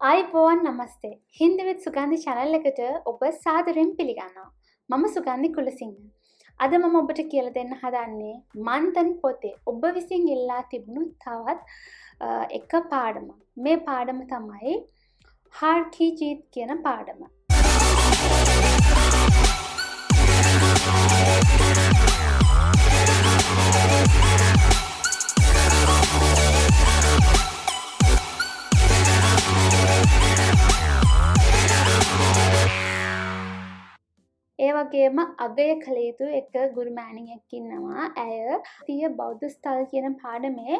ආයිබෝවන් නමස්තේ. Hindi විත් Sugandhi channel එකට ඔබ සාදරයෙන් පිළිගන්නවා. මම සුගන්ධි කුලසිංහ. අද මම ඔබට කියලා දෙන්න හදන්නේ මන්තන් පොතේ ඔබ විසින් ඉල්ලා තිබුණු තවත් එක පාඩමක්. මේ පාඩම තමයි හාර් කී ජීත් කියන පාඩම. ඒ වගේම අගය කළ යුතු එක ගුරු මෑණියෙක් ඉන්නවා. ඇය තිය බෞද්ධ ස්ථල් කියන පාඩමේ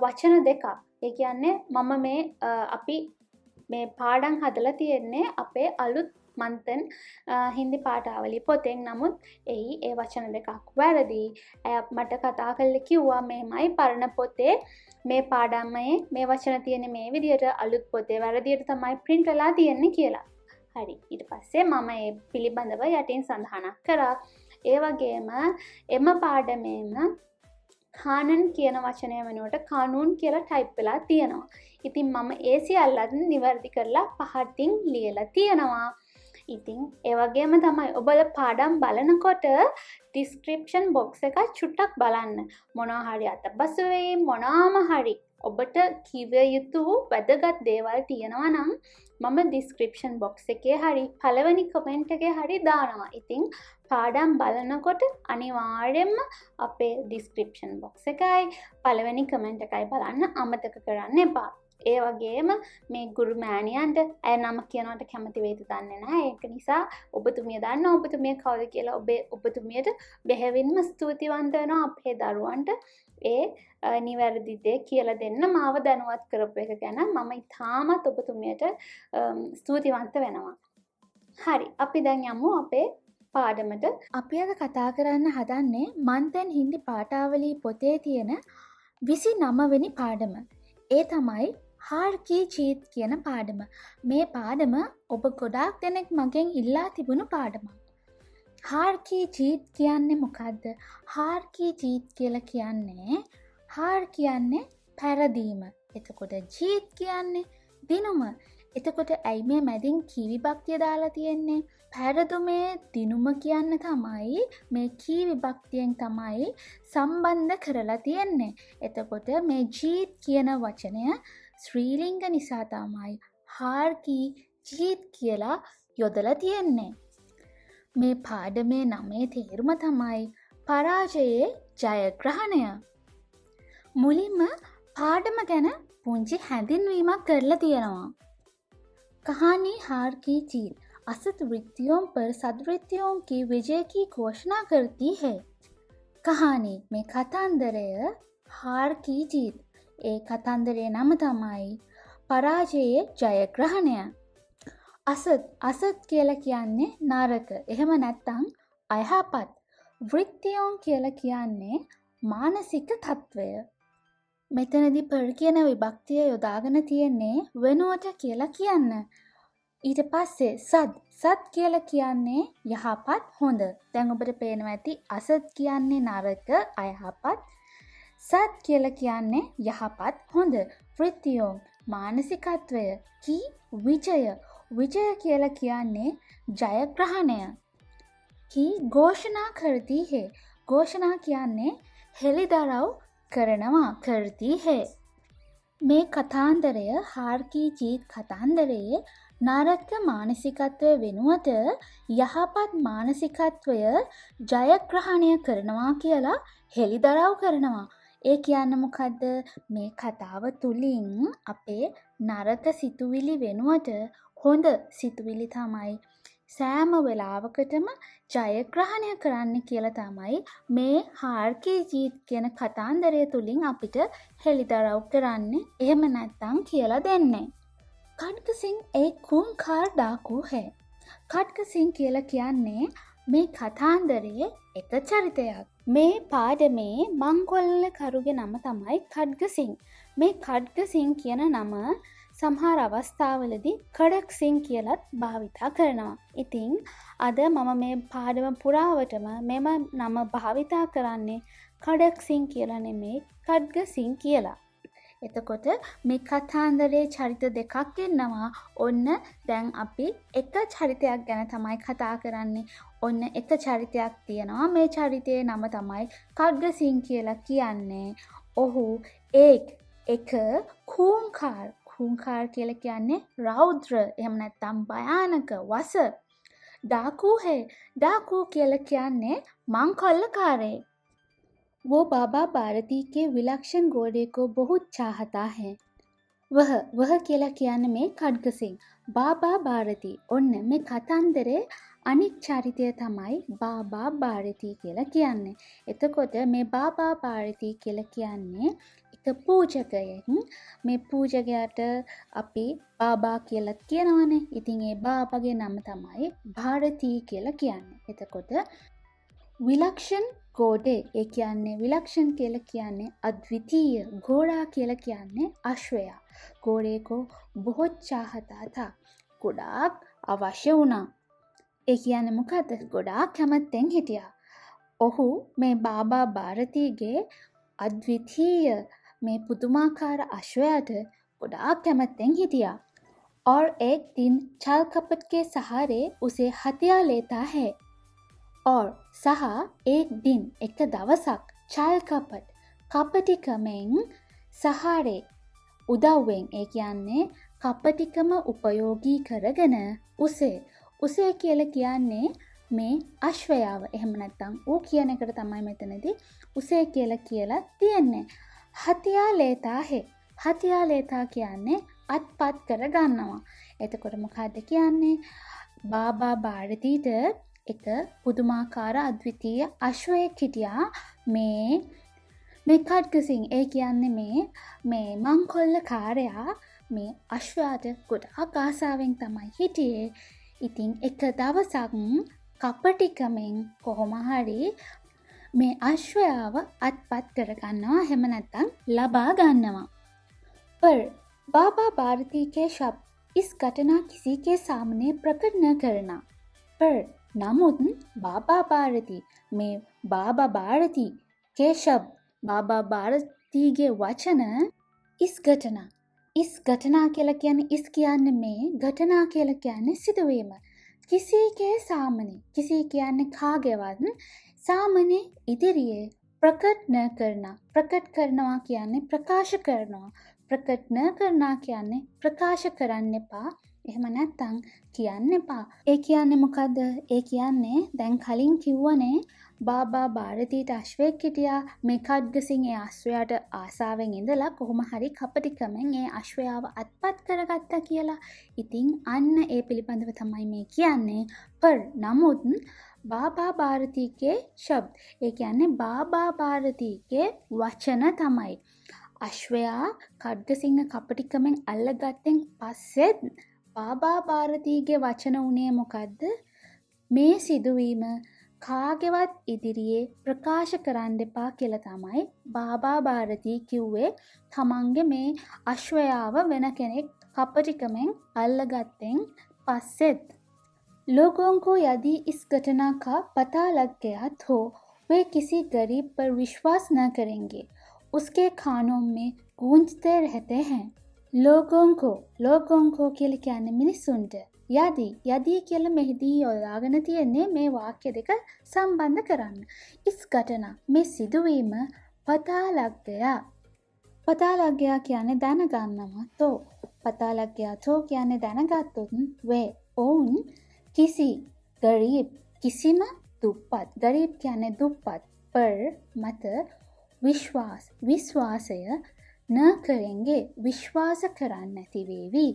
වචන දෙකක්. ඒ කියන්නේ මම මේ අපි මේ පාඩම් හදලා තියෙන්නේ අපේ අලුත් මන්තන් හින්දි පාඨාවලිය පොතෙන්. නමුත් එහි ඒ වචන දෙකක් වැරදි. ඇය මට කතා කරලා කිව්වා මේමයි පරණ පොතේ මේ පාඩමේ මේ වචන තියෙන්නේ මේ විදිහට, අලුත් පොතේ වැරදියට තමයි print වෙලා තියෙන්නේ කියලා. හරි. ඊට පස්සේ මම ඒ පිළිබඳව යටින් සඳහනක් කරා. ඒ වගේම එම පාඩමේම කානන් කියන වචනය වෙනුවට කානූන් කියලා ටයිප් වෙලා තියෙනවා. ඉතින් මම ඒ සියල්ලත් නිවැරදි කරලා පහටින් ලියලා තියෙනවා. ඉතින් ඒ වගේම තමයි ඔබලා පාඩම් බලනකොට description box එක චුට්ටක් බලන්න. මොනවා හරි අතපසුවේ මොනවාම හරි ඔබට කිව යුතු වැදගත් දේවල් තියෙනවා නම් මම description box එකේ හරි පළවෙනි comment එකේ හරි දානවා. ඉතින් පාඩම් බලනකොට අනිවාර්යයෙන්ම අපේ description box එකයි පළවෙනි comment එකයි බලන්න අමතක කරන්න එපා. ඒ වගේම මේ ගුරු මෑණියන්ට ඇය නම කියනවට කැමති වේද දන්නේ නැහැ. ඒක නිසා ඔබතුමිය දන්නවා ඔබතුමිය කවුද කියලා. ඔබතුමියට බෙහෙවින්ම ස්තුතිවන්ත වෙනවා අපේ දරුවන්ට ඒ නිවැරදි දේ කියලා දෙන්න මාව දැනුවත් කරපු එක ගැන මම ඉතාමත් ඔබතුමියට ස්තුතිවන්ත වෙනවා. හරි, අපි දැන් යමු අපේ පාඩමට. අපි අද කතා කරන්න හදන්නේ මන්තන් හින්දි පාඨාවලිය පොතේ තියෙන 29 වෙනි පාඩම. ඒ තමයි හාර් කී ජීත් කියන පාඩම. මේ පාඩම ඔබ ගොඩාක් දෙනෙක් මගෙන් ඉල්ලා තිබුණු පාඩමක්. හාර් කී ජීත් කියන්නේ මොකද්ද? හාර් කී ජීත් කියලා කියන්නේ හාර් කියන්නේ පැරදීම. එතකොට ජීත් කියන්නේ දිනුම. එතකොට ඇයි මේ මැදින් කී විභක්තිය දාලා තියෙන්නේ? පැරදුමේ දිනුම කියන්න තමයි මේ කී විභක්තියෙන් තමයි සම්බන්ධ කරලා තියෙන්නේ. එතකොට මේ ජීත් කියන වචනය ශ්‍රීලිංග නිසා තමයි හාර් කී ජීත් කියලා යොදලා තියෙන්නේ. මේ පාඩමේ නමේ තේරුම තමයි පරාජයේ ජයග්‍රහණය. මුලින්ම පාඩම ගැන පුංචි හැඳින්වීමක් කරලා තියෙනවා. कहानी हार की जीत असत वृत्तियों पर सद्वृत्तियों की विजय की घोषणा करती है. कहानी में कथांदरය हार की जीत. ඒ කතන්දරේ නම තමයි පරාජයේ ජයග්‍රහණය. අසත් කියලා කියන්නේ නරක. එහෙම නැත්නම් අයහපත්. වෘත්තියෝන් කියලා කියන්නේ මානසික තත්වය. මෙතනදී පර් කියන විභක්තිය යොදාගෙන තියෙන්නේ වෙනුවට කියලා කියන්න. ඊට පස්සේ සත් කියලා කියන්නේ යහපත් හොඳ. දැන් ඔබට පේනවා ඇති අසත් කියන්නේ නරක අයහපත්. සත් කියලා කියන්නේ යහපත් හොඳ. වෘත්තියෝ මානසිකත්වය. කී විජය. විජය කියලා කියන්නේ ජයග්‍රහණය. කී ഘോഷණා කරති है. ഘോഷණා කියන්නේ හෙළිදරව් කරනවා කරති है. මේ කතාන්දරය හාර් කී ජීත් කතාන්දරයේ නරක මානසිකත්වය වෙනුවට යහපත් මානසිකත්වය ජයග්‍රහණය කරනවා කියලා හෙළිදරව් කරනවා. ඒ කියන්නේ මොකද්ද? මේ කතාව තුලින් අපේ නරක සිතුවිලි වෙනුවට හොඳ සිතුවිලි තමයි සෑම වෙලාවකටම ජයග්‍රහණය කරන්න කියලා තමයි මේ හාර් කී ජීත් කියන කතාන්දරය තුලින් අපිට හෙළිදරව් කරන්නේ. එහෙම නැත්නම් කියලා දෙන්නේ. खड्ग सिंह एक खूंखार डाकू है. खड्ग सिंह කියලා කියන්නේ මේ කතාන්දරයේ එක චරිතයක්. මේ පාඩමේ මංකොල්ලකරුගේ නම තමයි खड्ग सिंह. මේ खड्ग सिंह කියන නම සමහර අවස්ථාවලදී කඩක් සිං කියලත් භාවිතා කරනවා. ඉතින් අද මම මේ පාඩම පුරාවටම මෙම නම භාවිතා කරන්නේ කඩක් සිං කියලා නෙමේ කඩ්ග සිං කියලා. එතකොට මේ කතාන්දරේ චරිත දෙකක් ඉන්නවා. ඔන්න දැන් අපි එක චරිතයක් ගැන තමයි කතා කරන්නේ. ඔන්න එක චරිතයක් තියෙනවා. මේ චරිතයේ නම තමයි කග්ගසිං කියලා කියන්නේ. ඔහු එක කූංකාර. කූංකාර කියලා කියන්නේ රෞද්‍ර. එහෙම නැත්නම් භයානක වස. डाकू है. डाकू කියලා කියන්නේ මංකොල්ලකාරයෙක්. वो बाबा भारती के विलक्षण घोड़े को बहुत चाहता है. वह කියලා කියන්නේ මේ खड्गसिंह. बाबा भारती. ඔන්න මේ කතන්දරේ අනික් චරිතය තමයි බාබා භාරති කියලා කියන්නේ. එතකොට මේ බාබා භාරති කියලා කියන්නේ එක පූජකයෙක්. මේ පූජකයාට අපි බාබා කියලා කියනවනේ. ඉතින් ඒ බාබාගේ නම තමයි භාරති කියලා කියන්නේ. එතකොට විලක්ෂණ घोड़े ඒ කියන්නේ විලක්ෂණ කියලා කියන්නේ අද්විතීය. घोड़ा කියලා කියන්නේ අශ්වයා. घोड़े को बहुत चाहता था. ගොඩාක් අවශ්‍ය වුණා. ඒ කියන්නේ මොකද්ද? ගොඩාක් කැමැත්තෙන් හිටියා. ඔහු මේ බාබා භාරතිගේ අද්විතීය මේ පුදුමාකාර අශ්වයාට ගොඩාක් කැමැත්තෙන් හිටියා. और एक दिन छल कपट के सहारे उसे हत्या लेता है. और සහ एक दिन එක දවසක් छल कपट කපටිකමෙන් සහාරේ උදව්වෙන් ඒ කියන්නේ කපටිකම උපයෝගී කරගෙන උසේ කියලා කියන්නේ මේ අශ්වයාව. එහෙම නැත්නම් ඌ කියන එකට තමයි මෙතනදී උසේ කියලා තියෙන්නේ. හතියා ලේතා හේ. හතියා ලේතා කියන්නේ අත්පත් කරගන්නවා. එතකොට මොකද්ද කියන්නේ? බාබා භාරතීට එක පුදුමාකාර අද්විතීය අශ්වයෙක් හිටියා. මේ කඩ්ගසිං ඒ කියන්නේ මේ මංකොල්ලකාරයා මේ අශ්වයාට ගොඩාක් ආසාවෙන් තමයි හිටියේ. ඉතින් එක දවසක් කපටිකමෙන් කොහොම හරි මේ අශ්වයාව අත්පත් කරගන්නවා. එහෙම නැත්නම් ලබා ගන්නවා. पर बाबा भारती के शब्द इस घटना किसी के सामने प्रकट न करना. पर නමුත් බාබා භාරති මේ බාබා භාරති के शब्द බාබා භාරතිගේ වචන इस घटना කියලා කියන්නේ ඉස් කියන්නේ මේ घटना කියලා කියන්නේ සිදුවීම. किसी के सामने किसी කියන්නේ කාගේවත් सामने ඉදිරියේ प्रकट न करना. प्रकट කරනවා කියන්නේ ප්‍රකාශ කරනවා. ප්‍රකට न करना කියන්නේ ප්‍රකාශ කරන්න එපා. එහෙම නැත්නම් කියන්න එපා. ඒ කියන්නේ මොකද්ද? ඒ කියන්නේ දැන් කලින් කිව්වනේ බාබා භාරතීට අශ්වයෙක් හිටියා. මේ කඩ්ගසිං ඒ අශ්වයාට ආසාවෙන් ඉඳලා කොහොම හරි කපටිකමෙන් ඒ අශ්වයාව අත්පත් කරගත්තා කියලා. ඉතින් අන්න ඒ පිළිබඳව තමයි මේ කියන්නේ. पर නමුත් බාබා භාරතීගේ શબ્દ ඒ කියන්නේ බාබා භාරතීගේ වචන තමයි අශ්වයා කඩ්ගසිංහ කපටිකමෙන් අල්ලගත්තෙන් පස්සෙත් බාබා භාරතීගේ වචන උනේ මොකද්ද? මේ සිදුවීම කාගේවත් ඉදිරියේ ප්‍රකාශ කරන්න එපා කියලා තමයි බාබා භාරතී කිව්වේ. තමන්ගේ මේ අශ්වයාව වෙන කෙනෙක් කපටිකමෙන් අල්ලගත්තෙන් පස්සෙත්. लोगों को यदि इस घटना का पता लग गया तो वे किसी गरीब पर विश्वास न करेंगे. उसके खानों में गूंजते रहते हैं. लोगों को කියලා කියන්නේ මිනිසුන්ට. යදි කියලා මෙහිදී යොදාගෙන තියෙන්නේ මේ වාක්‍ය දෙක සම්බන්ධ කරන්න. इस घटना මේ සිදුවීම पता लग गया. पता लग गया කියන්නේ දැනගන්නවා. तो पता लग गया तो කියන්නේ දැනගත්තොත් वे ඔවුන් किसी गरीब किसीම දුප්පත්. गरीब කියන්නේ දුප්පත්. पर මත විශ්වාසය न करेंगे විශ්වාස කරන්නේ නැති වේවි.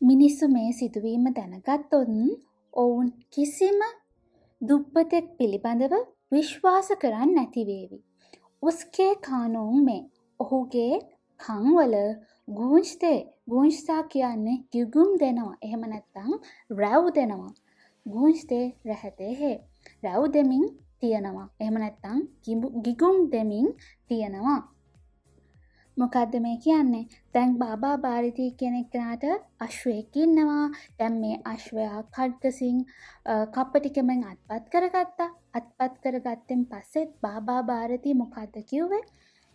මිනිස්සු මේ සිදුවීම දැනගත්තොත් ඔවුන් කිසිම දුප්පතෙක් පිළිබඳව විශ්වාස කරන්නේ නැති වේවි. उसके कानों में ඔහුගේ කන්වල ගූංජ්තා කියන්නේ ගිගුම් දෙනවා. එහෙම නැත්නම් රැව් දෙනවා. ගූංජ්තේ रहते हैं. රැව් දෙමින් තියනවා. එහෙම නැත්නම් ගිගුම් දෙමින් තියනවා. මොකද්ද මේ කියන්නේ? දැන් බාබා භාරතී කෙනෙක්ට අශ්වයෙක් ඉන්නවා. දැන් මේ අශ්වයා කඩ්ගසිං කපටිකමෙන් අත්පත් කරගත්තා. අත්පත් කරගත්තෙන් පස්සෙත් බාබා භාරතී මොකද්ද කිව්වේ?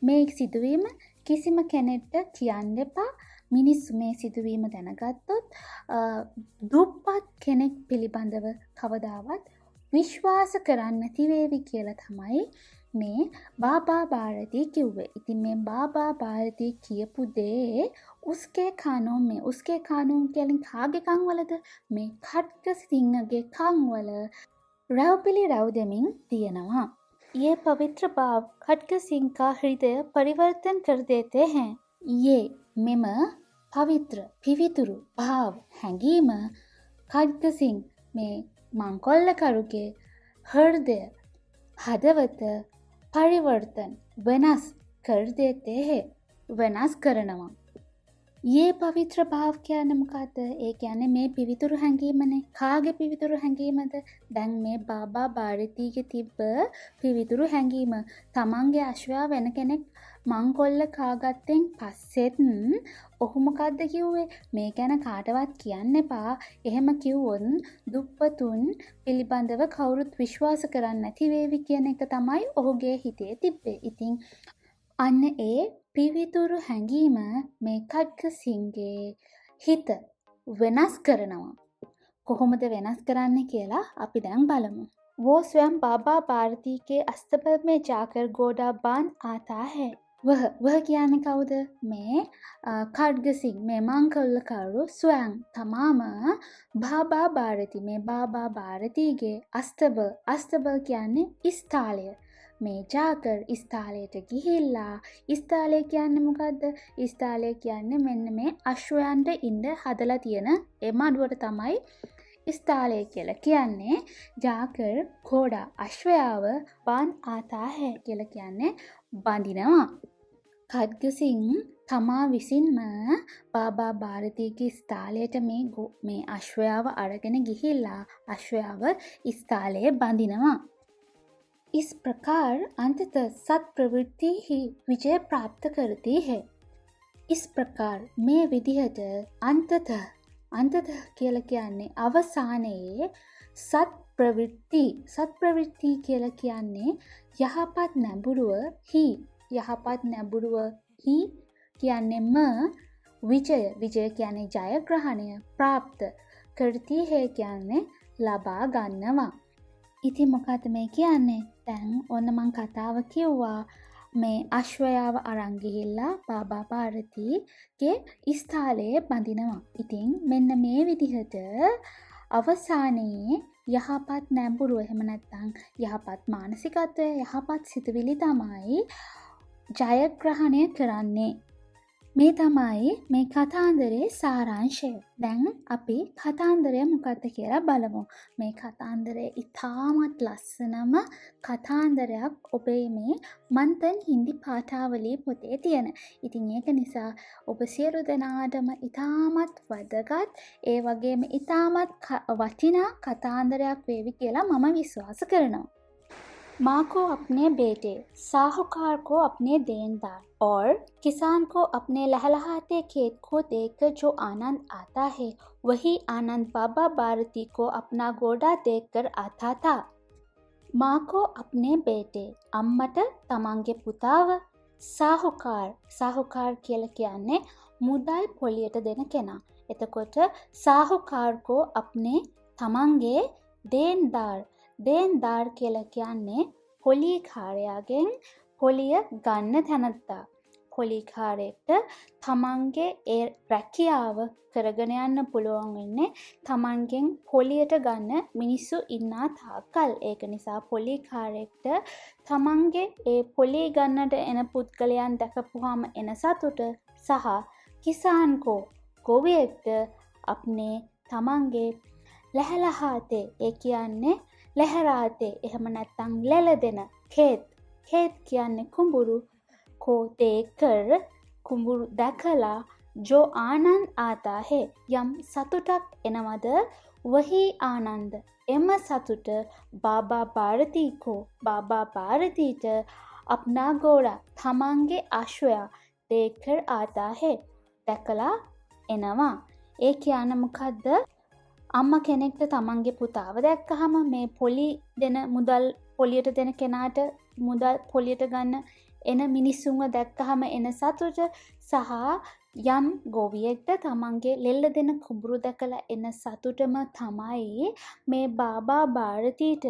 මේ සිදුවීම කිසිම කෙනෙක්ට කියන්න එපා. මිනිස්සු මේ සිදුවීම දැනගත්තොත් දුප්පත් කෙනෙක් පිළිබඳව කවදාවත් විශ්වාස කරන්න නැති වේවි කියලා තමයි මේ බාබා භාරතී කිව්වේ. ඉතින් මේ බාබා භාරතී කියපු දේ උස්කේ කානෝන් මේ උස්කේ කානෝන් කියන්නේ කාගේ කන්වලද? මේ खड्ग सिंहගේ කන්වල රැව්පිලි රැව් දෙමින් තියෙනවා. ये पवित्र भाव खड्ग सिंह का हृदय परिवर्तन कर देते हैं. ये මෙම පවිත්‍ර පිවිතුරු භාව හැඟීම खड्ग सिंह මේ මංකොල්ලකරුගේ හෘදය හදවත පරිවර්තන වෙනස් කර දෙते हैं. වෙනස් කරනවා. ये पवित्र भाव කියන්නේ මොකද්ද? ඒ කියන්නේ මේ පිවිතුරු හැඟීමනේ. කාගේ පිවිතුරු හැඟීමද? දැන් මේ බාබා භාරතීගේ තිබ්බ පිවිතුරු හැඟීම. තමන්ගේ අශ්වයා වෙන කෙනෙක් මංකොල්ල කාගත්තෙන් පස්සෙත් ඔහු මොකද්ද කිව්වේ? මේ ගැන කාටවත් කියන්න එපා. එහෙම කිව්වොත් දුප්පතුන් පිළිබඳව කවුරුත් විශ්වාස කරන්නේ නැති වේවි කියන එක තමයි ඔහුගේ හිතේ තිබ්බේ. ඉතින් අන්න ඒ පිවිතුරු හැඟීම මේ खड्ग सिंहගේ හිත වෙනස් කරනවා. කොහොමද වෙනस කරන්නේ කියලා අපි දැන් බලමු. वो स्वयं बाबा भारती के अस्तबल में जाकर गोदा बांध आता है. वह කියන්නේ කවුද? මේ खड्ग सिंह මේ මංකොල්ලකරු ස්වයං තමාම බාබා භාරති මේ බාබා භාරතිගේ අස්තබල් කියන්නේ ස්ථාලය. මේ ජාකර් ස්ථාලයට ගිහිල්ලා ස්ථාලය කියන්නේ මොකද්ද? ස්ථාලය කියන්නේ මෙන්න මේ අශ්වයන්ට ඉන්න හදලා තියෙන ඒ මඩුවට තමයි ස්ථාලය කියලා කියන්නේ. ජාකර් घोड़ा අශ්වයාව बांध आता है කියලා කියන්නේ බඳිනවා. खड्ग सिंह තමා විසින්ම බාබා භාරතීගේ ස්ථාලයට මේ අශ්වයාව අරගෙන ගිහිල්ලා අශ්වයාව ස්ථාලයේ බඳිනවා. इस प्रकार अंततः सत प्रवृत्ति ही विजय प्राप्त करती है. इस प्रकार මේ විදිහට अंततः කියලා කියන්නේ අවසානයේ සත් ප්‍රවෘත්ති කියලා කියන්නේ යහපත් නැඹුරුව හි කියන්නේම විජය කියන්නේ ජයග්‍රහණය ප්‍රාප්ත කරති है කියන්නේ ලබා ගන්නවා. ඉතින් මොකද මේ කියන්නේ? දැන් ඔන්න මං කතාව කිව්වා. මේ අශ්වයාව අරන් ගිහිල්ලා බාබා භාරතීගේ ස්ථාලයේ බඳිනවා. ඉතින් මෙන්න මේ විදිහට අවසානයේ යහපත් නැඹුරුව එහෙම නැත්නම් යහපත් මානසිකත්වය යහපත් සිතුවිලි තමයි ජයග්‍රහණය කරන්නේ. මේ තමයි මේ කතාන්දරේ සාරාංශය. දැන් අපි කතාන්දරය මොකක්ද කියලා බලමු. මේ කතාන්දරය ඉතාමත් ලස්සනම කතාන්දරයක් ඔබේ මේ මන්තන් හින්දි පාඨාවලියේ පොතේ තියෙන. ඉතින් ඒක නිසා ඔබ සියලු දෙනාටම ඉතාමත් වැදගත් ඒ වගේම ඉතාමත් වටිනා කතාන්දරයක් වේවි කියලා මම විශ්වාස කරනවා. माँ को अपने बेटे साहूकार को अपने देनदार और किसान को अपने लहलहाते खेत को देखकर जो आनंद आता है वही आनंद बाबा भारती को अपना घोड़ा देखकर आता था. माँ को अपने बेटे අම්මට තමන්ගේ පුතාව साहूकार කියලා කියන්නේ මුදල් පොලියට දෙන කෙනා. එතකොට साहूकार को अपने තමන්ගේ දේන්දාර් කියලා කියන්නේ පොලිකාරයාගෙන් පොලිය ගන්න තැනත්තා. පොලිකාරයෙක්ට තමන්ගේ ඒ රැකියාව කරගෙන යන්න පුළුවන් වෙන්නේ තමන්ගෙන් පොලියට ගන්න මිනිස්සු ඉන්නා තාක්කල්. ඒක නිසා පොලිකාරයෙක්ට තමන්ගේ ඒ පොලිය ගන්නට එන පුද්ගලයන් දැකපුවාම එන සතුට සහ කිසාන්කෝ ගොවියෙක්ට අප්නේ තමන්ගේ ලැහලහාතේ ඒ කියන්නේ ලැහරාතේ එහෙම නැත්නම් ලැලදෙන खेत කියන්නේ කුඹුරු को देखकर කුඹුරු දැකලා जो आनंद आता है යම් සතුටක් එනවද वही आनंद එම සතුට बाबा भारतीට अपना घोड़ा තමන්ගේ අශ්වයා देखकर आता है දැකලා එනවා. ඒ කියන්නේ මොකද්ද? අම්මා කෙනෙක්ට තමන්ගේ පුතාව දැක්කහම මේ මුදල් පොලියට දෙන කෙනාට මුදල් පොලියට ගන්න එන මිනිස්සුන්ව දැක්කහම එන සතුට සහ යම් ගොවියෙක්ට තමන්ගේ ලෙල්ල දෙන කුඹුරු දැකලා එන සතුටම තමයි මේ බාබා භාරතීට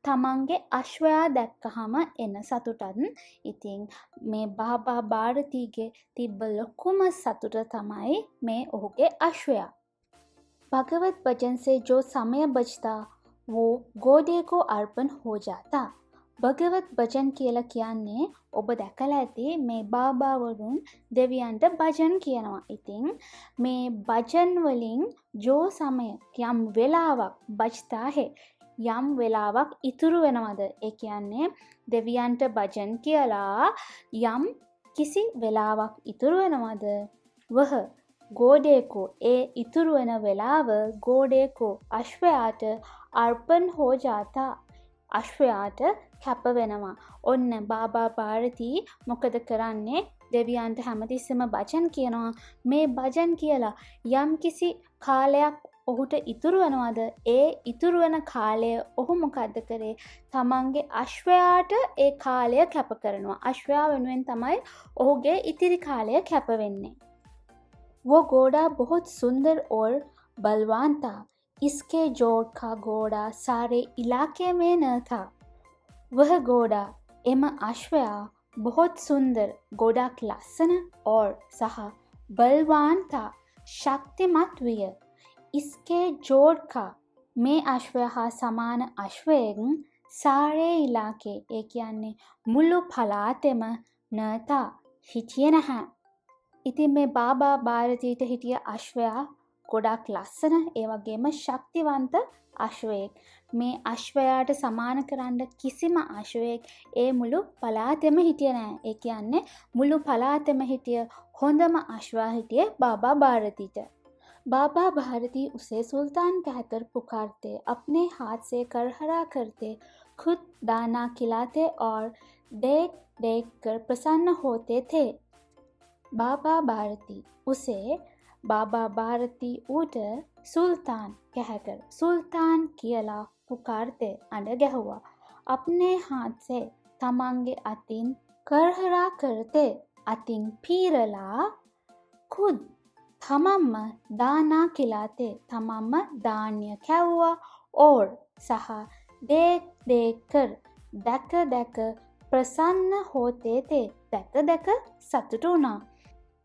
තමන්ගේ අශ්වයා දැක්කහම එන සතුටත්. ඉතින් මේ බාබා භාරතීගේ තිබ්බ ලොකුම සතුට තමයි මේ ඔහුගේ අශ්වයා. भगवत भजन से जो समय बचता वो घोड़े को अर्पण हो जाता. භගවත් භජන් කියලා කියන්නේ ඔබ දැකලා ඇති මේ බාබා වරුන් දෙවියන්ට භජන් කියනවා. ඉතින් මේ භජන් වලින් जो समय යම් වෙලාවක් බච්තා है යම් වෙලාවක් ඉතුරු වෙනවද? ඒ කියන්නේ දෙවියන්ට භජන් කියලා යම් කිසි වෙලාවක් ඉතුරු වෙනවද? වහ ගෝඩේකෝ ඒ ඉතුරු වෙන වෙලාව ගෝඩේකෝ අශ්වයාට අර්පණ හෝ ජාතා අශ්වයාට කැප වෙනවා. ඔන්න බාබා භාරතී මොකද කරන්නේ? දෙවියන්ට හැමතිස්සෙම භජන් කියනවා. මේ භජන් කියලා යම් කිසි කාලයක් ඔහුට ඉතුරු වෙනවද? ඒ ඉතුරු වෙන කාලය ඔහු මොකද්ද කරේ? තමන්ගේ අශ්වයාට ඒ කාලය කැප කරනවා. අශ්වයා වෙනුවෙන් තමයි ඔහුගේ ඉතිරි කාලය කැප වෙන්නේ. वो घोड़ा बहुत सुंदर और बलवान था. इसके जोड़ का घोड़ा सारे इलाके में न था. वह घोड़ा एम अश्वया बहुत सुंदर घोड़ा लसन और सह बलवान था. शक्तिमत विय. इसके जोड़ का में अश्वया समान अश्वें सारे इलाके एक यानी मुल्लु फलातेम न था हिटिये නැහැ. ඉතින් මේ බාබා භාරතීට හිටිය අශ්වයා ගොඩක් ලස්සන ඒ වගේම ශක්තිවන්ත අශ්වයෙක්. මේ අශ්වයාට සමාන කරන්න කිසිම අශ්වයෙක් ඒ මුළු පළාතෙම හිටියේ නෑ. ඒ කියන්නේ මුළු පළාතෙම හිටිය හොඳම අශ්වයා හිටියේ බාබා භාරතීට. बाबा भारती उसे सुल्तान कहकर पुकारते, अपने हाथ से करहरा करते, खुद दाना खिलाते और देख देख कर प्रसन्न होते थे. बाबा भारती उसे बाबा भारती उठ सुल्तान कहकर सुल्तान कियला पुकारते अंड गहुआ. अपने हाथ से तमांगे अतिन करहरा करते, अतिन पीरला खुद තමම්ම දානා කිලාතේ තමම්ම ධාන්‍ය කැව්වා. और සහ देख देख कर දැක දැක ප්‍රසන්න හෝතේ තේ දැක දැක සතුටු වුණා.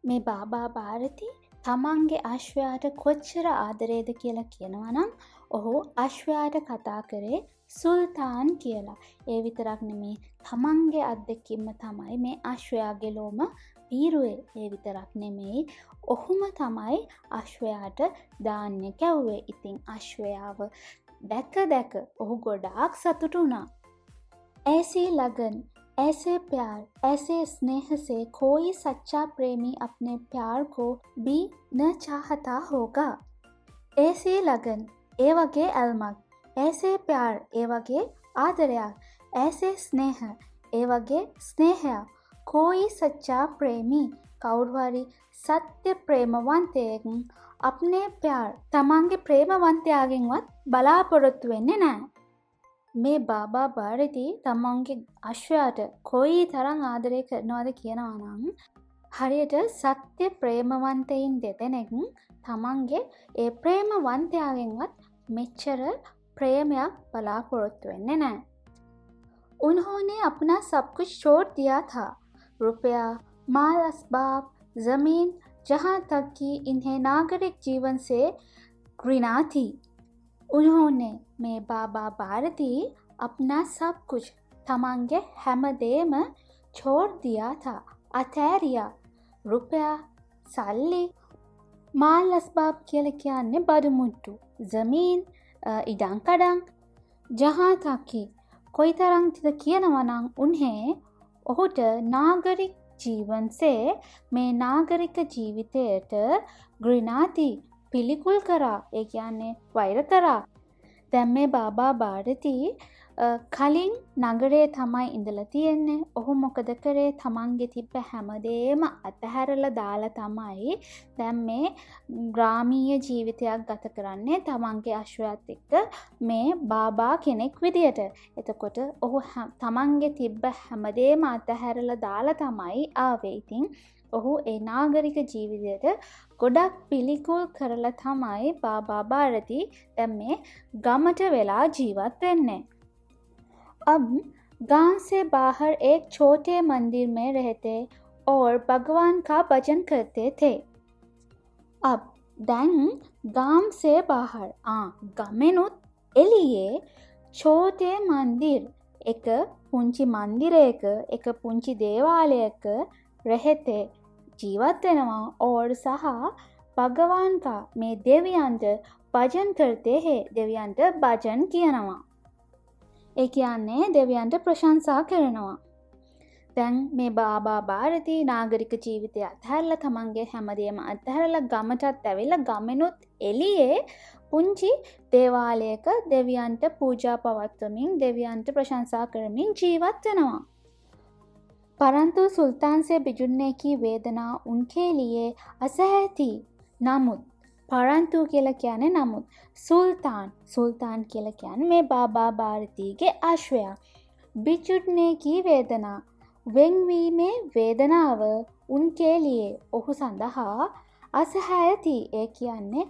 මේ බාබා භාරතී තමන්ගේ අශ්වයාට කොච්චර ආදරේද කියලා කියනවා නම් ඔහු අශ්වයාට කතා කරේ සුල්තාන් කියලා. ඒ විතරක් නෙමේ තමන්ගේ අත්දැකීම තමයි මේ අශ්වයාගේ ලෝම පීරුවේ. ඒ විතරක් නෙමෙයි ඔහුම තමයි අශ්වයාට ධාන්‍ය කැව්වේ. ඉතින් අශ්වයාව දැක දැක ඔහු ගොඩාක් සතුටු වුණා. ऐसी लगन ऐसे प्यार ऐसे स्नेह से कोई सच्चा प्रेमी अपने प्यार को भी न चाहता होगा. ऐसी लगन ඒ වගේ ඇල්මක්, ऐसे प्यार ඒ වගේ ආදරයක්, ऐसे स्नेह ඒ වගේ ස්නේහයක්, कोई सच्चा प्रेमी කවුරු හරි සත්‍ය ප්‍රේමවන්තයෙක් අපේ प्यार තමන්ගේ ප්‍රේමවන්තයාගෙන්වත් බලාපොරොත්තු වෙන්නේ නැහැ. මේ බාබා භාරතී තමන්ගේ අශ්වයාට කොයි තරම් ආදරය කරනවද කියනවා නම් හරියට සත්‍ය ප්‍රේමවන්තයින් දෙදෙනෙක් තමන්ගේ ඒ ප්‍රේමවන්තයාගෙන්වත් මෙච්චර ප්‍රේමයක් බලාපොරොත්තු වෙන්නේ නැහැ. उन्होंने अपना सब कुछ छोड़ दिया था. रुपया, माल, असबाब, ज़मीन, जहाँ तक कि इन्हें नागरिक जीवन से घृणा थी. उन्होंने में बाबा भारती अपना सब कुछ තමන්ගේ හැමදේම छोड़ दिया था. අතෑරියා. රුපයා, සල්ලි, මාල් අස්බාබ් කියලා කියන්නේ බඩු මුට්ටු, ज़मीन ඉඩම් කඩම්, जहाँ तक कि कोई तरह කියනවා නම් උන්හේ ඔහුට නාගරික ජීවන්සේ මේ නාගරික ජීවිතයට ග්‍රිනාති පිළිකුල් කරා. ඒ කියන්නේ වෛර කරා. දැන් මේ බාබා භාරතී කලින් නගරේ තමයි ඉඳලා තියෙන්නේ. ඔහු මොකද කරේ? තමන්ගේ තිබ්බ හැමදේම අතහැරලා දාලා තමයි දැන් මේ ග්‍රාමීය ජීවිතයක් ගත කරන්නේ තමන්ගේ අශ්වයාත් එක්ක මේ බාබා කෙනෙක් විදියට. එතකොට ඔහු තමන්ගේ තිබ්බ හැමදේම අතහැරලා දාලා තමයි ආවේ. ඉතින් ඔහු ඒ නාගරික ජීවිතයට ගොඩක් පිළිකුල් කරලා තමයි බාබා භාරති දැන් මේ ගමට වෙලා ජීවත් වෙන්නේ. अब गांव से बाहर एक छोटे मंदिर में रहते और भगवान का भजन करते थे. अब දැන් गांव से बाहर ගමෙනුත් එළියේ छोटे मंदिर එක පුංචි මන්දිරයක එක පුංචි දේවාලයක रहते ජීවත් වෙනවා. और සහ भगवान का මේ දෙවියන්ට भजन करते हैं දෙවියන්ට භජන් කියනවා. ඒ කියන්නේ දෙවියන්ට ප්‍රශංසා කරනවා. දැන් මේ බාබා භාරති නාගරික ජීවිතය අත්හැරලා තමන්ගේ හැමදේම අත්හැරලා ගමටත් ඇවිල්ලා ගමෙනුත් එළියේ පුංචි දේවාලයක දෙවියන්ට පූජා පවත්වමින් දෙවියන්ට ප්‍රශංසා කරමින් ජීවත් වෙනවා. परंतु सुल्तान से बिछुड़ने की वेदना उनके लिए असह्य थी. නමුත් परंतु කියලා කියන්නේ නමුත් सुल्तान කියලා කියන්නේ මේ බාබා භාරතිගේ ආශ්‍රයා. बिछुड़ने की वेदना වෙන්වීමේ වේදනාව उनके लिए ඔහු සඳහා असह्य थी. ඒ කියන්නේ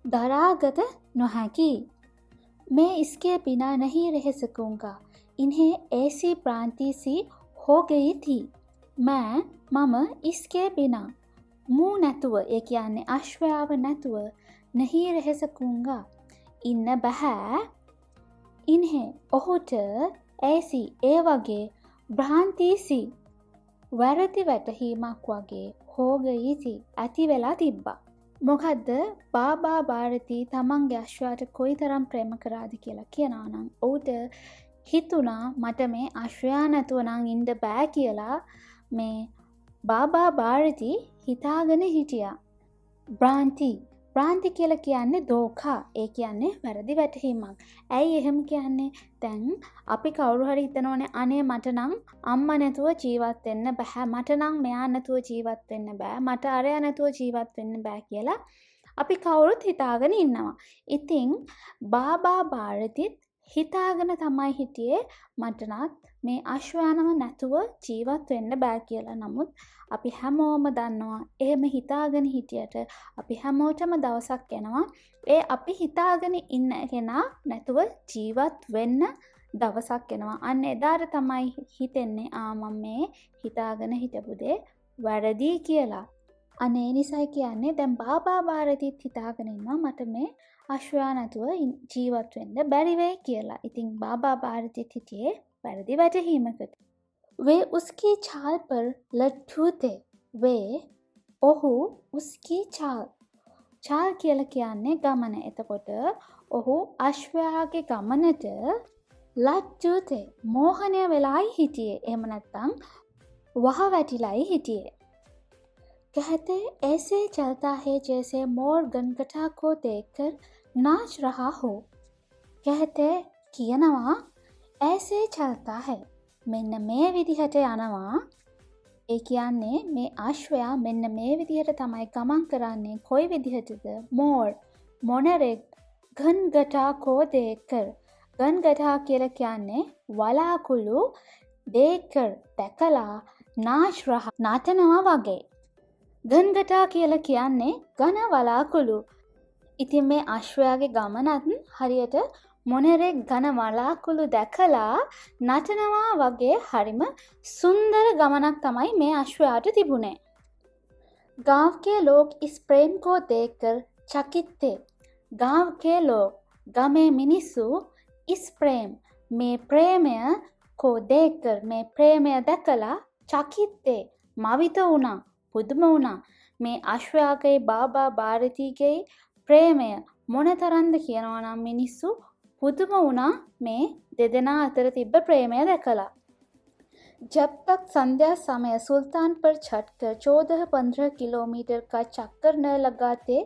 දරාගත නොහැකි. मैं इसके बिना नहीं रह सकूंगा. इन्हें ऐसी भ्रांति सी हो गई थी. මම इसके बिना මූ නැතුව ඒ කියන්නේ අශ්වයාව නැතුව नहीं रह सकूंगा ඉන්න බෑ. इन्हें ඔහුට ऐसी ඒ වගේ भ्रांति सी වැරදි වැටහීමක් වගේ हो गई थी ඇති වෙලා තිබ්බා. මොකද්ද? බාබා භාරති තමන්ගේ අශ්වයාට කොයිතරම් ප්‍රේම කරාද කියලා කියනවා නම් ඔහුට හිතුණා මට මේ අශ්වයා නැතුව නම් ඉන්න බෑ කියලා. මේ බාබා භාරති හිතාගෙන හිටියා. භ්‍රාන්ති කියලා කියන්නේ දෝඛා. ඒ කියන්නේ වැරදි වැටහීමක්. ඇයි එහෙම කියන්නේ? දැන් අපි කවුරු හරි හිතනෝනේ අනේ මට නම් අම්මා නැතුව ජීවත් වෙන්න බෑ. මට නම් මෙයා නැතුව ජීවත් වෙන්න බෑ. මට අරයා නැතුව ජීවත් වෙන්න බෑ කියලා අපි කවුරුත් හිතාගෙන ඉන්නවා. ඉතින් බාබා භාරතිත් හිතාගෙන තමයි හිටියේ මටනත් මේ අශ්වයානම නැතුව ජීවත් වෙන්න බෑ කියලා. නමුත් අපි හැමෝම දන්නවා එහෙම හිතාගෙන හිටියට අපි හැමෝටම දවසක් එනවා ඒ අපි හිතාගෙන ඉන්න කෙනා නැතුව ජීවත් වෙන්න දවසක් එනවා. අන්න එදාට තමයි හිතෙන්නේ මම මේ හිතාගෙන හිටපු දේ වැරදි කියලා. අනේ නිසයි කියන්නේ දැන් බාබා භාරතිත් හිතාගෙන ඉන්නවා මට මේ අශ්වයා නැතුව ජීවත් වෙන්න බැරි වෙයි කියලා. ඉතින් බාබා භාරතිත් හිටියේ වැරදි වැටහීමකට. वे उसकी छाल पर लट्ठू थे. ඔහු उसकी छाल කියලා කියන්නේ ගමන. එතකොට ඔහු අශ්වයාගේ ගමනට ලට්ටු थे මෝහණය වෙලායි හිටියේ. එහෙම නැත්නම් වහ වැටිලායි හිටියේ. कहते ऐसे चलता है जैसे मोर गनगटा को देखकर नाच रहा हो. कहते කියනවා ऐसे चलता है මෙන්න මේ විදිහට යනවා. ඒ කියන්නේ මේ අශ්වයා මෙන්න මේ විදිහට තමයි ගමන් කරන්නේ. කොයි විදිහටද? මොනරෙක් ගන්ගටා කෝ දේකර්. ගන්ගටා කියලා කියන්නේ වලාකුළු, දේකර් දැකලා, නාච් රහ නටනවා වගේ. ගන්ගටා කියලා කියන්නේ ඝන වලාකුළු. ඉතින් මේ අශ්වයාගේ ගමනත් හරියට මොනරෙක් ඝන වලාකුළු දැකලා නටනවා වගේ හරිම සුන්දර ගමනක් තමයි මේ අශ්වයාට තිබුණේ. गांव के लोग इस प्रेम को देखकर चकित थे. गांव के लोग ගමේ මිනිස්සු इस प्रेम මේ ප්‍රේමය को देखकर මේ ප්‍රේමය දැකලා चकित थे මවිත වුණා, පුදුම වුණා. මේ අශ්වයාගේ බාබා භාරතිගේ ප්‍රේමය මොනතරම්ද කියනවා නම් මිනිස්සු පුදුම වුණා මේ දෙදෙනා අතර තිබ්බ ප්‍රේමය දැකලා. जब तक संध्या समय सुल्तान पर चढ़कर 14-15 किलोमीटर का चक्कर न लगाते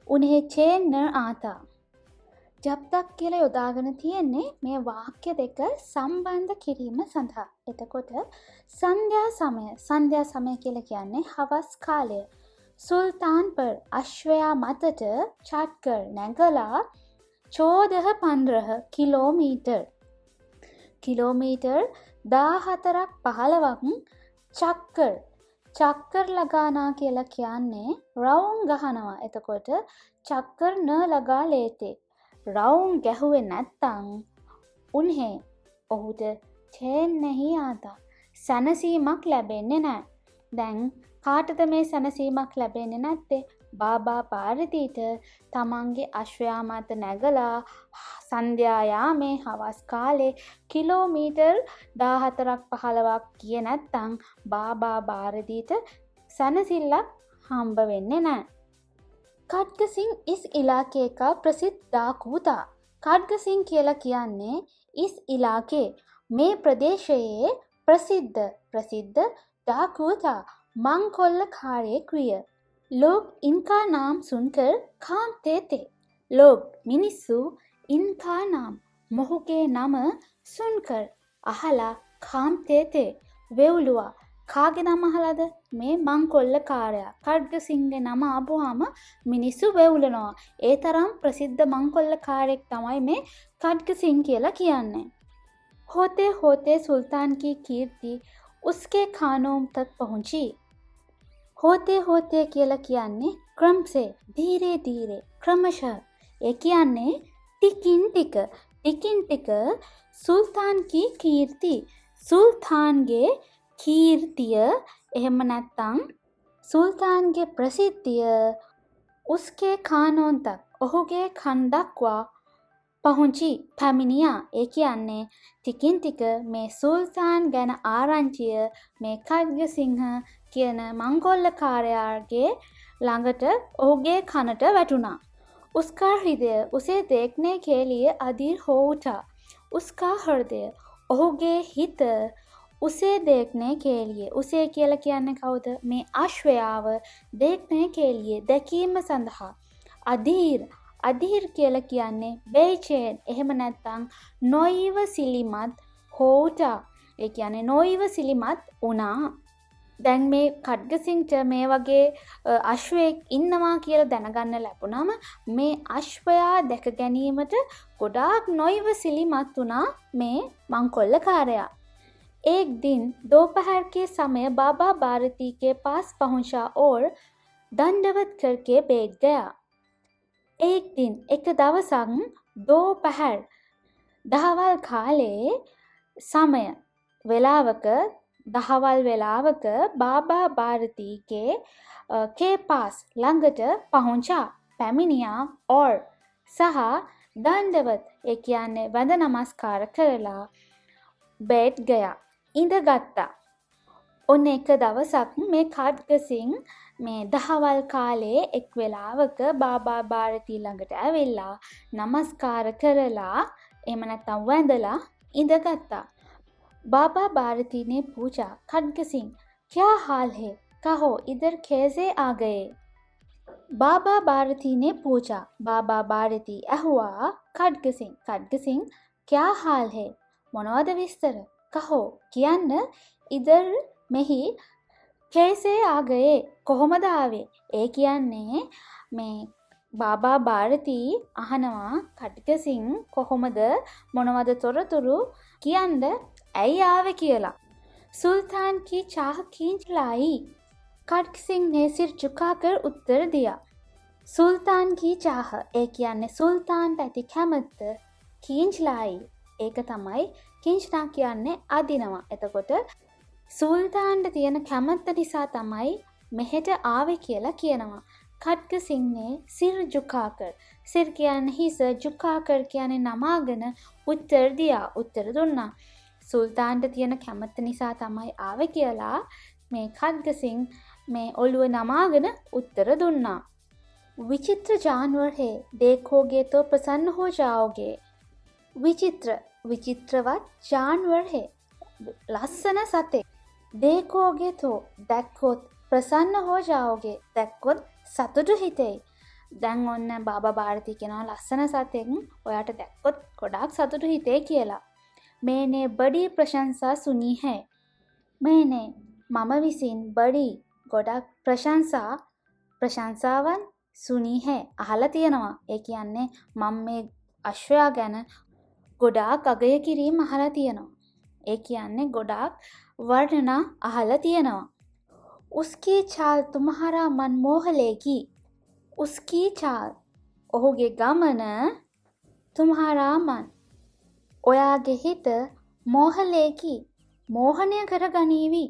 उन्हें चैन न आता. ජබ් තක් කියලා යොදාගෙන තියෙන්නේ මේ වාක්‍ය දෙක සම්බන්ධ කිරීම සඳහා. එතකොට සන්ධ්‍යා සමය කියලා කියන්නේ හවස් කාලය. සුල්තාන් पर අශ්වයා මතට චට්කර් නැගලා 14-15 කිලෝමීටර් කිලෝමීටර් 14ක් 15ක් චක්කර් ලගානා කියලා කියන්නේ රවුම් ගහනවා. එතකොට චක්කර් න ලගා ලේතේ. රවුම් ගැහුවේ නැත්තම් උන්හේ ඔහුට චේන් නැහි ආතා. සැනසීමක් ලැබෙන්නේ නැහැ. දැන් කාටද මේ සැනසීමක් ලැබෙන්නේ නැත්තේ? බාබා පාරදීට තමන්ගේ අශ්වයා මත නැගලා සන්ධ්‍යා යාමේ හවස් කාලේ කිලෝමීටර් 14ක් 15ක් ගියේ නැත්තම් බාබා පාරදීට සැනසෙල්ලක් හම්බ වෙන්නේ නැහැ. खड्ग सिंह इस इलाके का प्रसिद्ध डाकू था. खड्ग सिंह කියලා කියන්නේ इस इलाके මේ ප්‍රදේශයේ प्रसिद्ध डाकू था. मंगोलखारेक विय. लोग इनका नाम सुनकर कांपते थे. लोग මිනිස්සු इनका नाम මොහුගේ නම सुनकर අහලා कांपते थे වෙවුලුවා. කාගේ නම අහලාද? මේ මංකොල්ලකාරයා. खड्ग सिंहගේ නම ආපුවාම මිනිස්සු වෙවුලනවා. ඒ තරම් ප්‍රසිද්ධ මංකොල්ලකාරයෙක් තමයි මේ खड्ग सिंह කියලා කියන්නේ. होते होते सुल्तान की कीर्ति उसके खानों तक पहुंची. होते होते කියලා කියන්නේ क्रम से धीरे धीरे क्रमशः. ඒ කියන්නේ ටිකින් ටික सुल्तान की कीर्ति सुल्तानගේ කීර්තිය එහෙම නැත්නම් සුල්තාන්ගේ ප්‍රසිද්ධිය उसके खानों तक ඔහුගේ කන් දක්වා පහුංචි පැමිණියා. ඒ කියන්නේ ටිකින් ටික මේ සුල්තාන් ගැන ආරංචිය මේ खड्ग सिंह කියන मंगोलකාරයාගේ ළඟට ඔහුගේ කනට වැටුණා. उसका हृदय उसे देखने के लिए अधीर हो उठा. उसका हृदय ඔහුගේ හිත उसे देखने के लिए उसे කියලා කියන්නේ කවුද? මේ අශ්වයාව देखने के लिए දැකීම සඳහා අධීර් කියලා කියන්නේ බේචේන් එහෙම නැත්නම් නොයිවසිලිමත් හෝටා. ඒ කියන්නේ නොයිවසිලිමත් වුණා. දැන් මේ खड्ग सिंहට මේ වගේ අශ්වයෙක් ඉන්නවා කියලා දැනගන්න ලැබුණාම මේ අශ්වයා දැක ගැනීමට ගොඩාක් නොයිවසිලිමත් වුණා මේ මංකොල්ලකාරයා. एक दिन दोपहर के समय बाबा भारती के पास पहुंचा और दंडवत करके बैठ गया. एक दिन एक दवसක් दोपहर දහවල් කාලේ සමය වෙලාවක දහවල් වෙලාවක बाबा भारती के पास ළඟට පහුංචා පැමිණියා और සහ දंडवत ඒ කියන්නේ වඳ නමස්කාර කරලා बैठ गया ඉඳගත්තා. ඔන්න එක දවසක් මේ खड्ग सिंह මේ දහවල් කාලේ එක් වෙලාවක बाबा भारती ළඟට ඇවිල්ලා නමස්කාර කරලා එහෙම නැත්නම් වැඳලා ඉඳගත්තා. बाबा भारती ने पूछा खड्ग सिंह क्या हाल है? कहो इधर कैसे आ गए? बाबा भारती ने पूछा. बाबा भारती ඇහුවා खड्ग सिंह क्या हाल है? මොනවද විස්තර? කහෝ කියන්න. ඉදර් මෙහි කේසේ ආගයේ කොහොමද ආවේ? ඒ කියන්නේ මේ බාබා ಭಾರತಿ අහනවා खड्ग सिंह කොහොමද මොනවද තොරතුරු කියන්න ඇයි ආවේ කියලා. सुल्तान की चाह खींच लाई. खड्ग सिंह ने सिर झुकाकर उत्तर दिया. सुल्तान की चाह ඒ කියන්නේ සුල්තාන්ට ඇති කැමැත්ත खींच लाई ඒක තමයි කිංචනා කියන්නේ අදිනවා. එතකොට සුල්තාන්ට තියෙන කැමැත්ත නිසා තමයි මෙහෙට ආවේ කියලා කියනවා. खड्ग सिंह ने सिर झुकाकर सिर කියන්නේ හිස झुकाकर කියන්නේ නමාගෙන උත්තර දියා උත්තර දුන්නා. සුල්තාන්ට තියෙන කැමැත්ත නිසා තමයි ආවේ කියලා මේ खड्ग सिंह මේ ඔළුව නමාගෙන උත්තර දුන්නා. विचित्र जानवर है देखोगे तो प्रसन्न हो जाओगे. विचित्रවත් जानवर है ලස්සන සතෙක්. देखोगे तो දැක්කොත් प्रसन्न हो जाओगे දැක්කොත් සතුටු හිතෙයි. දැන් ඔන්න බාබා භාරති කියනවා ලස්සන සතෙක් ඔයාට දැක්කොත් ගොඩාක් සතුටු හිතේ කියලා. මේනේ බඩී ප්‍රශංසා සුනී හැ. මේනේ මම විසින් බඩී ගොඩක් ප්‍රශංසාවන් සුනී හැ අහලා තියෙනවා. ඒ කියන්නේ මම මේ අශ්වයා ගැන ගොඩාක් අගය කිරීම අහලා තියෙනවා. ඒ කියන්නේ ගොඩාක් වර්ණනා අහලා තියෙනවා. උස්කී චාල් තුම්හාරා මන් මෝහලේකි. උස්කී චාල් ඔහුගේ ගමන තුම්හාරා මන් ඔයාගේ හිත මෝහලේකි මෝහනය කරගනීවි.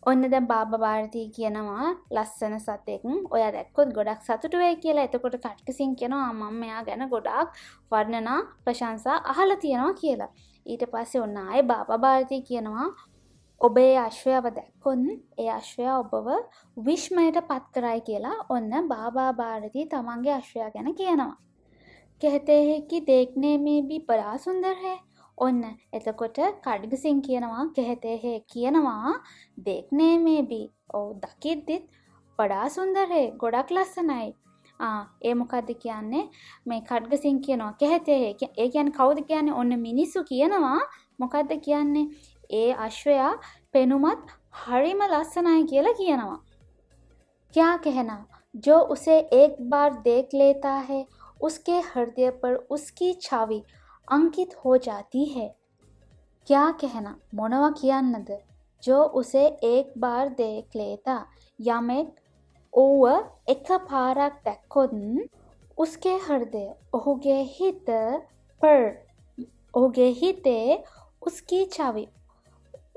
ඔන්න දැන් බාබා භාරති කියනවා ලස්සන සතෙක් ඔයා දැක්කොත් ගොඩක් සතුටු වෙයි කියලා. එතකොට කට්කසින් කියනවා මම මෙයා ගැන ගොඩාක් වර්ණනා ප්‍රශංසා අහලා තියෙනවා කියලා. ඊට පස්සේ ඔන්න ආයේ බාබා භාරති කියනවා ඔබේ අශ්වයව දැක්කොත් ඒ අශ්වයා ඔබව විශ්මයට පත් කරයි කියලා. ඔන්න බාබා භාරති තමන්ගේ අශ්වයා ගැන කියනවා. कहते हैं कि देखने में भी बड़ा सुंदर है. ඔන්න එතකොට කඩ්ගසින් කියනවා कहते हैं කියනවා देखने में भी ඔව් දකිද්දිත් බඩා සුන්දර है ගොඩක් ලස්සනයි. ඒ මොකද්ද කියන්නේ මේ කඩ්ගසින් කියනවා कहते हैं ඒ කියන්නේ කවුද කියන්නේ ඔන්න මිනිස්සු කියනවා මොකද්ද කියන්නේ ඒ අශ්වයා පෙනුමත් හරිම ලස්සනයි කියලා කියනවා. क्या कहना जो उसे एक बार देख लेता है उसके हृदय पर उसकी छवि अंकित हो जाती है. क्या कहना මොනවා කියන්නද जो उसे एक बार देख लेता යමෙක් ඕව එක පාරක් දැක්කොත් उसके हृदय ඔහුගේ හිත पर ඔහුගේ හිතේ उसकी छवि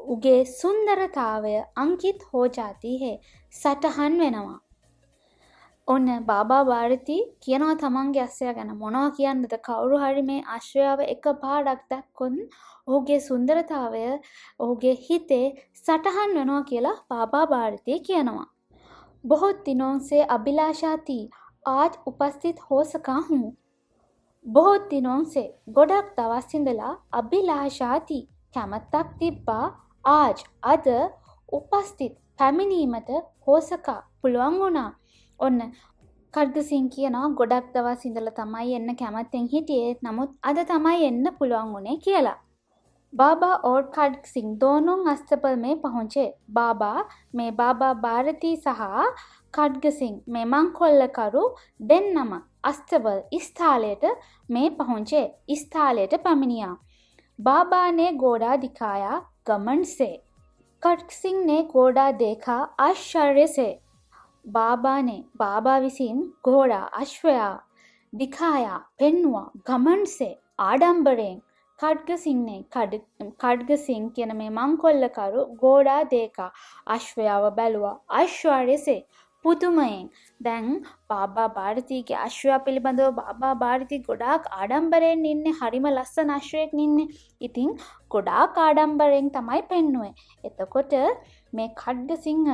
උගේ සුන්දරතාවය अंकित हो जाती है සටහන් වෙනවා. ඔන්න බාබා භාරති කියනවා තමන්ගේ අශ්වයා ගැන මොනවා කියන්නද කවුරු හරි මේ අශ්වයාව එක පාඩක් දැක්කොත් ඔහුගේ සුන්දරතාවය ඔහුගේ හිතේ සටහන් වෙනවා කියලා බාබා භාරති කියනවා. बहुत दिनों से अभिलाषा थी आज उपस्थित हो सका हूँ. बहुत दिनों से ගොඩක් දවස් ඉඳලා අභිලාෂා थी කැමැත්තක් තිබ්බා ආජ් අද උපස්ථිත පැමිණීමට හෝසකා පුළුවන් වුණා. ඔන්න කඩ්ගසින් කියනවා ගොඩක් දවස් ඉඳලා තමයි එන්න කැමැත්තෙන් හිටියේ නමුත් අද තමයි එන්න පුළුවන් වුණේ කියලා. बाबा और खड्ग सिंह दोनों अस्तबल में पहुंचे. बाबा भारती सह खड्ग सिंह में मंगोलकरू දෙන්නම अस्तबल स्थालेट में पहुंचे. स्थालेट पमिनिया. बाबा ने घोड़ा दिखाया गमन से. खड्ग सिंह ने घोड़ा देखा आश्चर्य से. बाबा विसिन घोड़ा अश्वया दिखाया पेन्नुआ गमन से आडंबरें. खड्ग सिंह කියන මේ මංකොල්ලකරු ගෝඩා දේකා අශ්වයාව බැලුවා අශ්වර්ය සේ පුදුමයෙන්. දැන් බාබා භාරතිගේ අශ්වයා පිළිබඳව බාබා භාරති ගොඩාක් ආඩම්බරයෙන් ඉන්නේ හරිම ලස්සන අශ්වයෙක් ඉන්නේ. ඉතින් ගොඩාක් ආඩම්බරයෙන් තමයි පෙන්නුවේ. එතකොට මේ खड्ग सिंह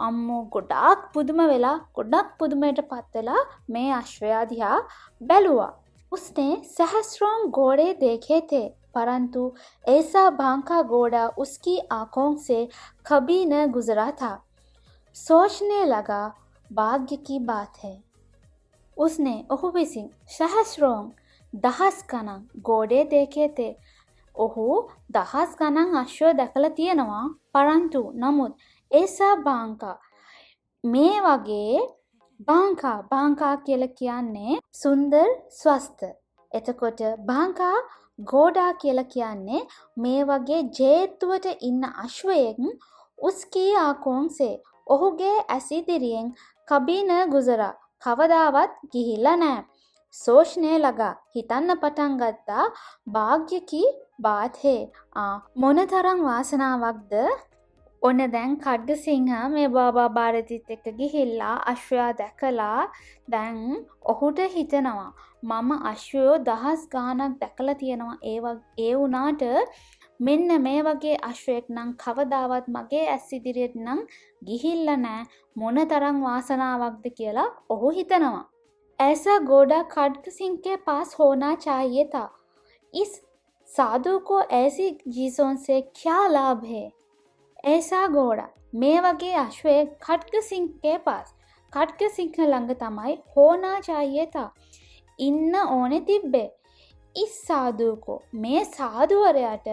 අම්මෝ ගොඩාක් පුදුම වෙලා ගොඩක් පුදුමයටපත් වෙලා මේ අශ්වයා දිහා බැලුවා. उसने सहस्रों घोड़े देखे थे परंतु ऐसा भांखा घोड़ा उसकी आंखों से कभी न गुजरा था. सोचने लगा भाग्य की बात है. उसने ඔහු විසින් सहस्रों දහස් ගණන් घोड़े देखे थे. ඔහු දහස් ගණන් අශ්වය දැකලා තියෙනවා. परंतु නමුත් ऐसा भांखा මේ වගේ භාංකා කියලා කියන්නේ සුන්දර ස්වස්ත. එතකොට භාංකා ගෝඩා කියලා කියන්නේ මේ වගේ ජේතුවට ඉන්න අශ්වයෙක් උස්කී ආකෝන්සේ ඔහුගේ ඇසිදිරියෙන් කබීන ගුසරා කවදාවත් ගිහිල්ලා නැහැ. සෝෂ්නේ ලගා හිතන්න පටන් ගත්තා භාග්‍යකී බාත් හේ මොනතරම් වාසනාවක්ද. ඔන්න දැන් खड्ग सिंह මේ බාබා භාරතිත් එක්ක ගිහිල්ලා අශ්වයා දැකලා දැන් ඔහුට හිතෙනවා මම අශ්වයෝ දහස් ගාණක් දැකලා තියෙනවා. ඒ වුණාට මෙන්න මේ වගේ අශ්වයෙක් නම් කවදාවත් මගේ ඇස් ඉදිරියට නම් ගිහිල්ලා නැහැ. මොනතරම් වාසනාවක්ද කියලා ඔහු හිතනවා. ऐसा घोड़ा खड्ग सिंह के पास होना चाहिए था. इस साधु को ऐसी चीजों से क्या लाभ है. ऐसा घोड़ा මේ වගේ අශ්වය खड्ग सिंह के पास खड्गसिंह ළඟ තමයි होना चाहिए था ඉන්න ඕනේ තිබ්බේ. इस साधु को මේ සාදුවරයාට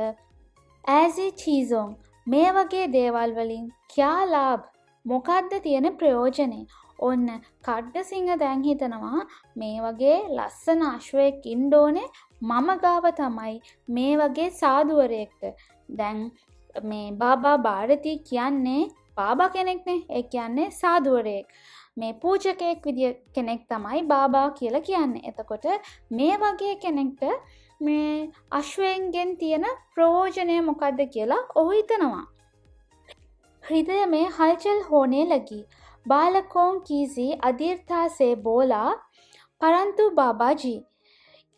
ऐसी चीज़ों මේ වගේ දේවල් වලින් क्या लाभ මොකද්ද තියෙන ප්‍රයෝජනේ? ඔන්න කඩ්ගසිංහ දැන් හිතනවා මේ වගේ ලස්සන අශ්වයෙක් ඉන්න ඕනේ මම ගාව තමයි මේ වගේ සාදුවරයෙක්ට. දැන් මේ බාබා භාරති කියන්නේ බාබා කෙනෙක්නේ. ඒ කියන්නේ සාදුවරයෙක්. මේ පූජකයෙක් විදිය කෙනෙක් තමයි බාබා කියලා කියන්නේ. එතකොට මේ වගේ කෙනෙක්ට මේ අශ්වයෙන්ගෙන් තියෙන ප්‍රයෝජනය මොකද්ද කියලා ඔහු හිතනවා. हृदय में हलचल होने लगी. बालकों की सी अधीरता से बोला, परंतु बाबा जी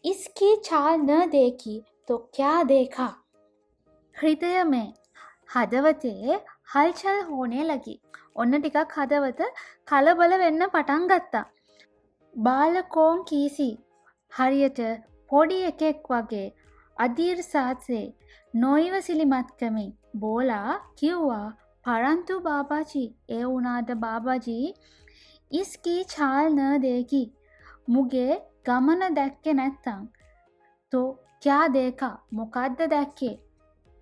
इसकी चाल न देखी तो क्या देखा? हृदय में හදවතේ හල්චල් හෝනේ ලගි. ඔන්න ටිකක් හදවත කලබල වෙන්න පටන් ගත්තා. බාලකෝන් කීසි හරියට පොඩි එකෙක් වගේ අදීර්සාසේ නොයිවසිලිමත්කමින් බෝලා කිව්වා परंतु बाबाजी ए उनाद बाबाजी इसकी चाल न देगी मुगे गमन දැක්කේ නැත්තම් तो क्या देखा මොකද්ද දැක්කේ?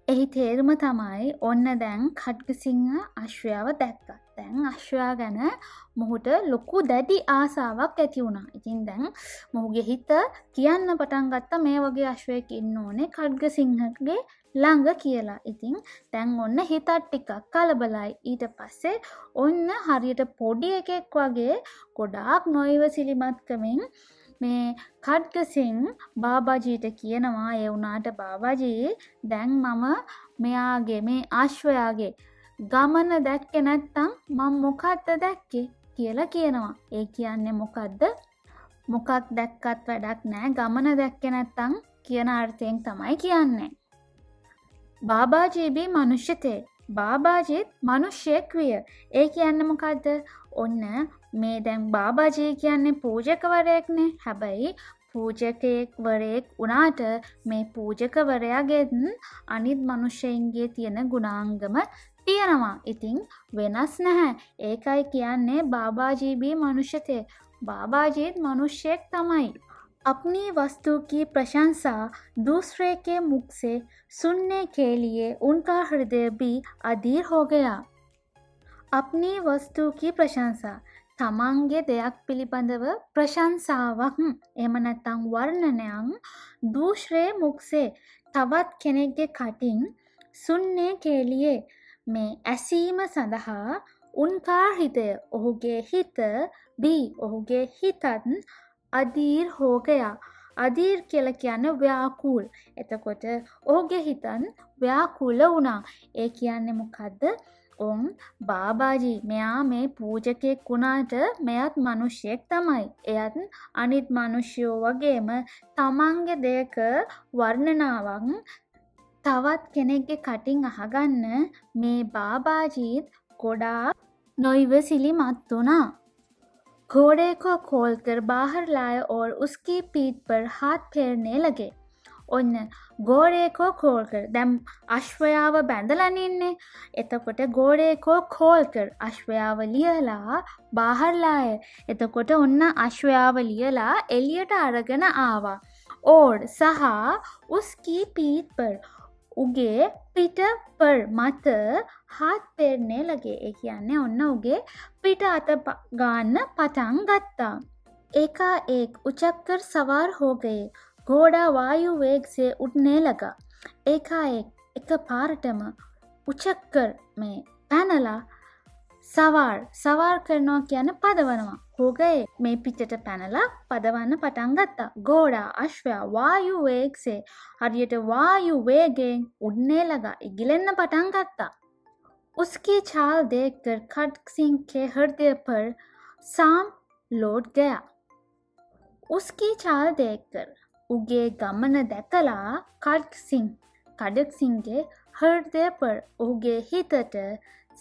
එහි තේරුම තමයි ඔන්න දැන් खड्गसिंह අශ්වයාව දැක්කා. දැන් අශ්වයා ගැන මොහුට ලොකු දැඩි ආසාවක් ඇති වුණා. ඉතින් දැන් මොහුගේ හිත කියන්න පටන් ගත්තා මේ වගේ අශ්වයෙක් ඉන්න ඕනේ खड्गसिंहගේ ළඟ කියලා. ඉතින් දැන් ඔන්න හිතත් ටිකක් කලබලයි. ඊට පස්සේ ඔන්න හරියට පොඩි එකෙක් වගේ ගොඩාක් නොයිවසිලිමත්කමින් මේ खड्गसिंह බාබාජීට කියනවා ඒ වුණාට බාබාජී දැන් මම මෙයාගේ මේ අශ්වයාගේ ගමන දැක්කේ නැත්තම් මම මොකක්ද දැක්කේ කියලා කියනවා. ඒ කියන්නේ මොකද්ද? මොකක් දැක්කත් වැඩක් නැහැ. ගමන දැක්කේ නැත්තම් කියන අර්ථයෙන් තමයි කියන්නේ. बाबाजी भी मनुष्य थे. बाबाजी मनुष्येक විය. ඒ කියන්නේ මොකද්ද? ඔන්න මේ දැන් බාබාජී කියන්නේ පූජකවරයෙක්නේ. හැබැයි පූජකයෙක් වුණාට මේ පූජකවරයාගෙන් අනිත් මිනිස්සුන්ගේ තියෙන ගුණාංගම තියෙනවා. ඉතින් වෙනස් නැහැ. ඒකයි කියන්නේ बाबाजी भी मनुष्य थे. बाबाजीත් මිනිස්සෙක් තමයි. अपनी वस्तु की प्रशंसा दूसरे के मुख से सुनने के लिए उनका हृदय भी अधीर हो गया. अपनी वस्तु की प्रशंसा තමන්ගේ දෙයක් පිළිබඳව ප්‍රශංසාවක් එහෙම නැත්නම් වර්ණනයක් दूसरे मुख से තවත් කෙනෙක්ගේ කටින් सुनने के लिए මේ ඇසීම සඳහා उनका हृदय ඔහුගේ හිත भी ඔහුගේ හිතත් අදීර් හෝ ගයා. අදීර් කියලා කියන්නේ ව්‍යාකූල්. එතකොට ඔහුගේ හිතන් ව්‍යාකූල වුණා. ඒ කියන්නේ මොකද්ද? ඔන් බාබාජී මෙයා මේ පූජකෙක් වුණාට මෙයත් මිනිහෙක් තමයි. එයත් අනිත් මිනිස්සුયો වගේම තමන්ගේ දෙයක වර්ණනාවක් තවත් කෙනෙක්ගේ කටින් අහගන්න මේ බාබාජීත් ගොඩාක් නොයිවසිලිමත් වුණා. घोड़े को खोलकर बाहर लाए और उसकी पीठ पर हाथ फेरने लगे. ඔන්න घोड़े को खोलकर දැන් අශ්වයාව බැඳලානේ ඉන්නේ. එතකොට घोड़े को खोलकर අශ්වයාව ලියලා बाहर लाए. එතකොට ඔන්න අශ්වයාව ලියලා එළියට අරගෙන ආවා. और සහ उसकी पीठ पर උගේ පිට पर මත हाथ फेरने लगे. ඒ කියන්නේ ඔන්න උගේ පිට අත ගන්න පටන් ගත්තා. एका एक उचक्कर सवार हो गए. घोड़ा वायु वेग से उड़ने लगा. एका एक පාරටම උචක්කර් මේ පැනලා සවාර් කරනවා කියන්නේ පදවනවා. හොගේ මේ පිටට පැනලා පදවන්න පටන් ගත්තා. घोड़ा අශ්වයා वायु वेग से හරියට वायु वेगයෙන් उड़ने लगा. ඉගිලෙන්න පටන් ගත්තා. उसकी चाल देखकर खड्गसिंह के हृदय पर सांप लौट गया. उसकी चाल देखकर उगे गमन දැකලා खड्गसिंहගේ हृदय पर उगे හිතට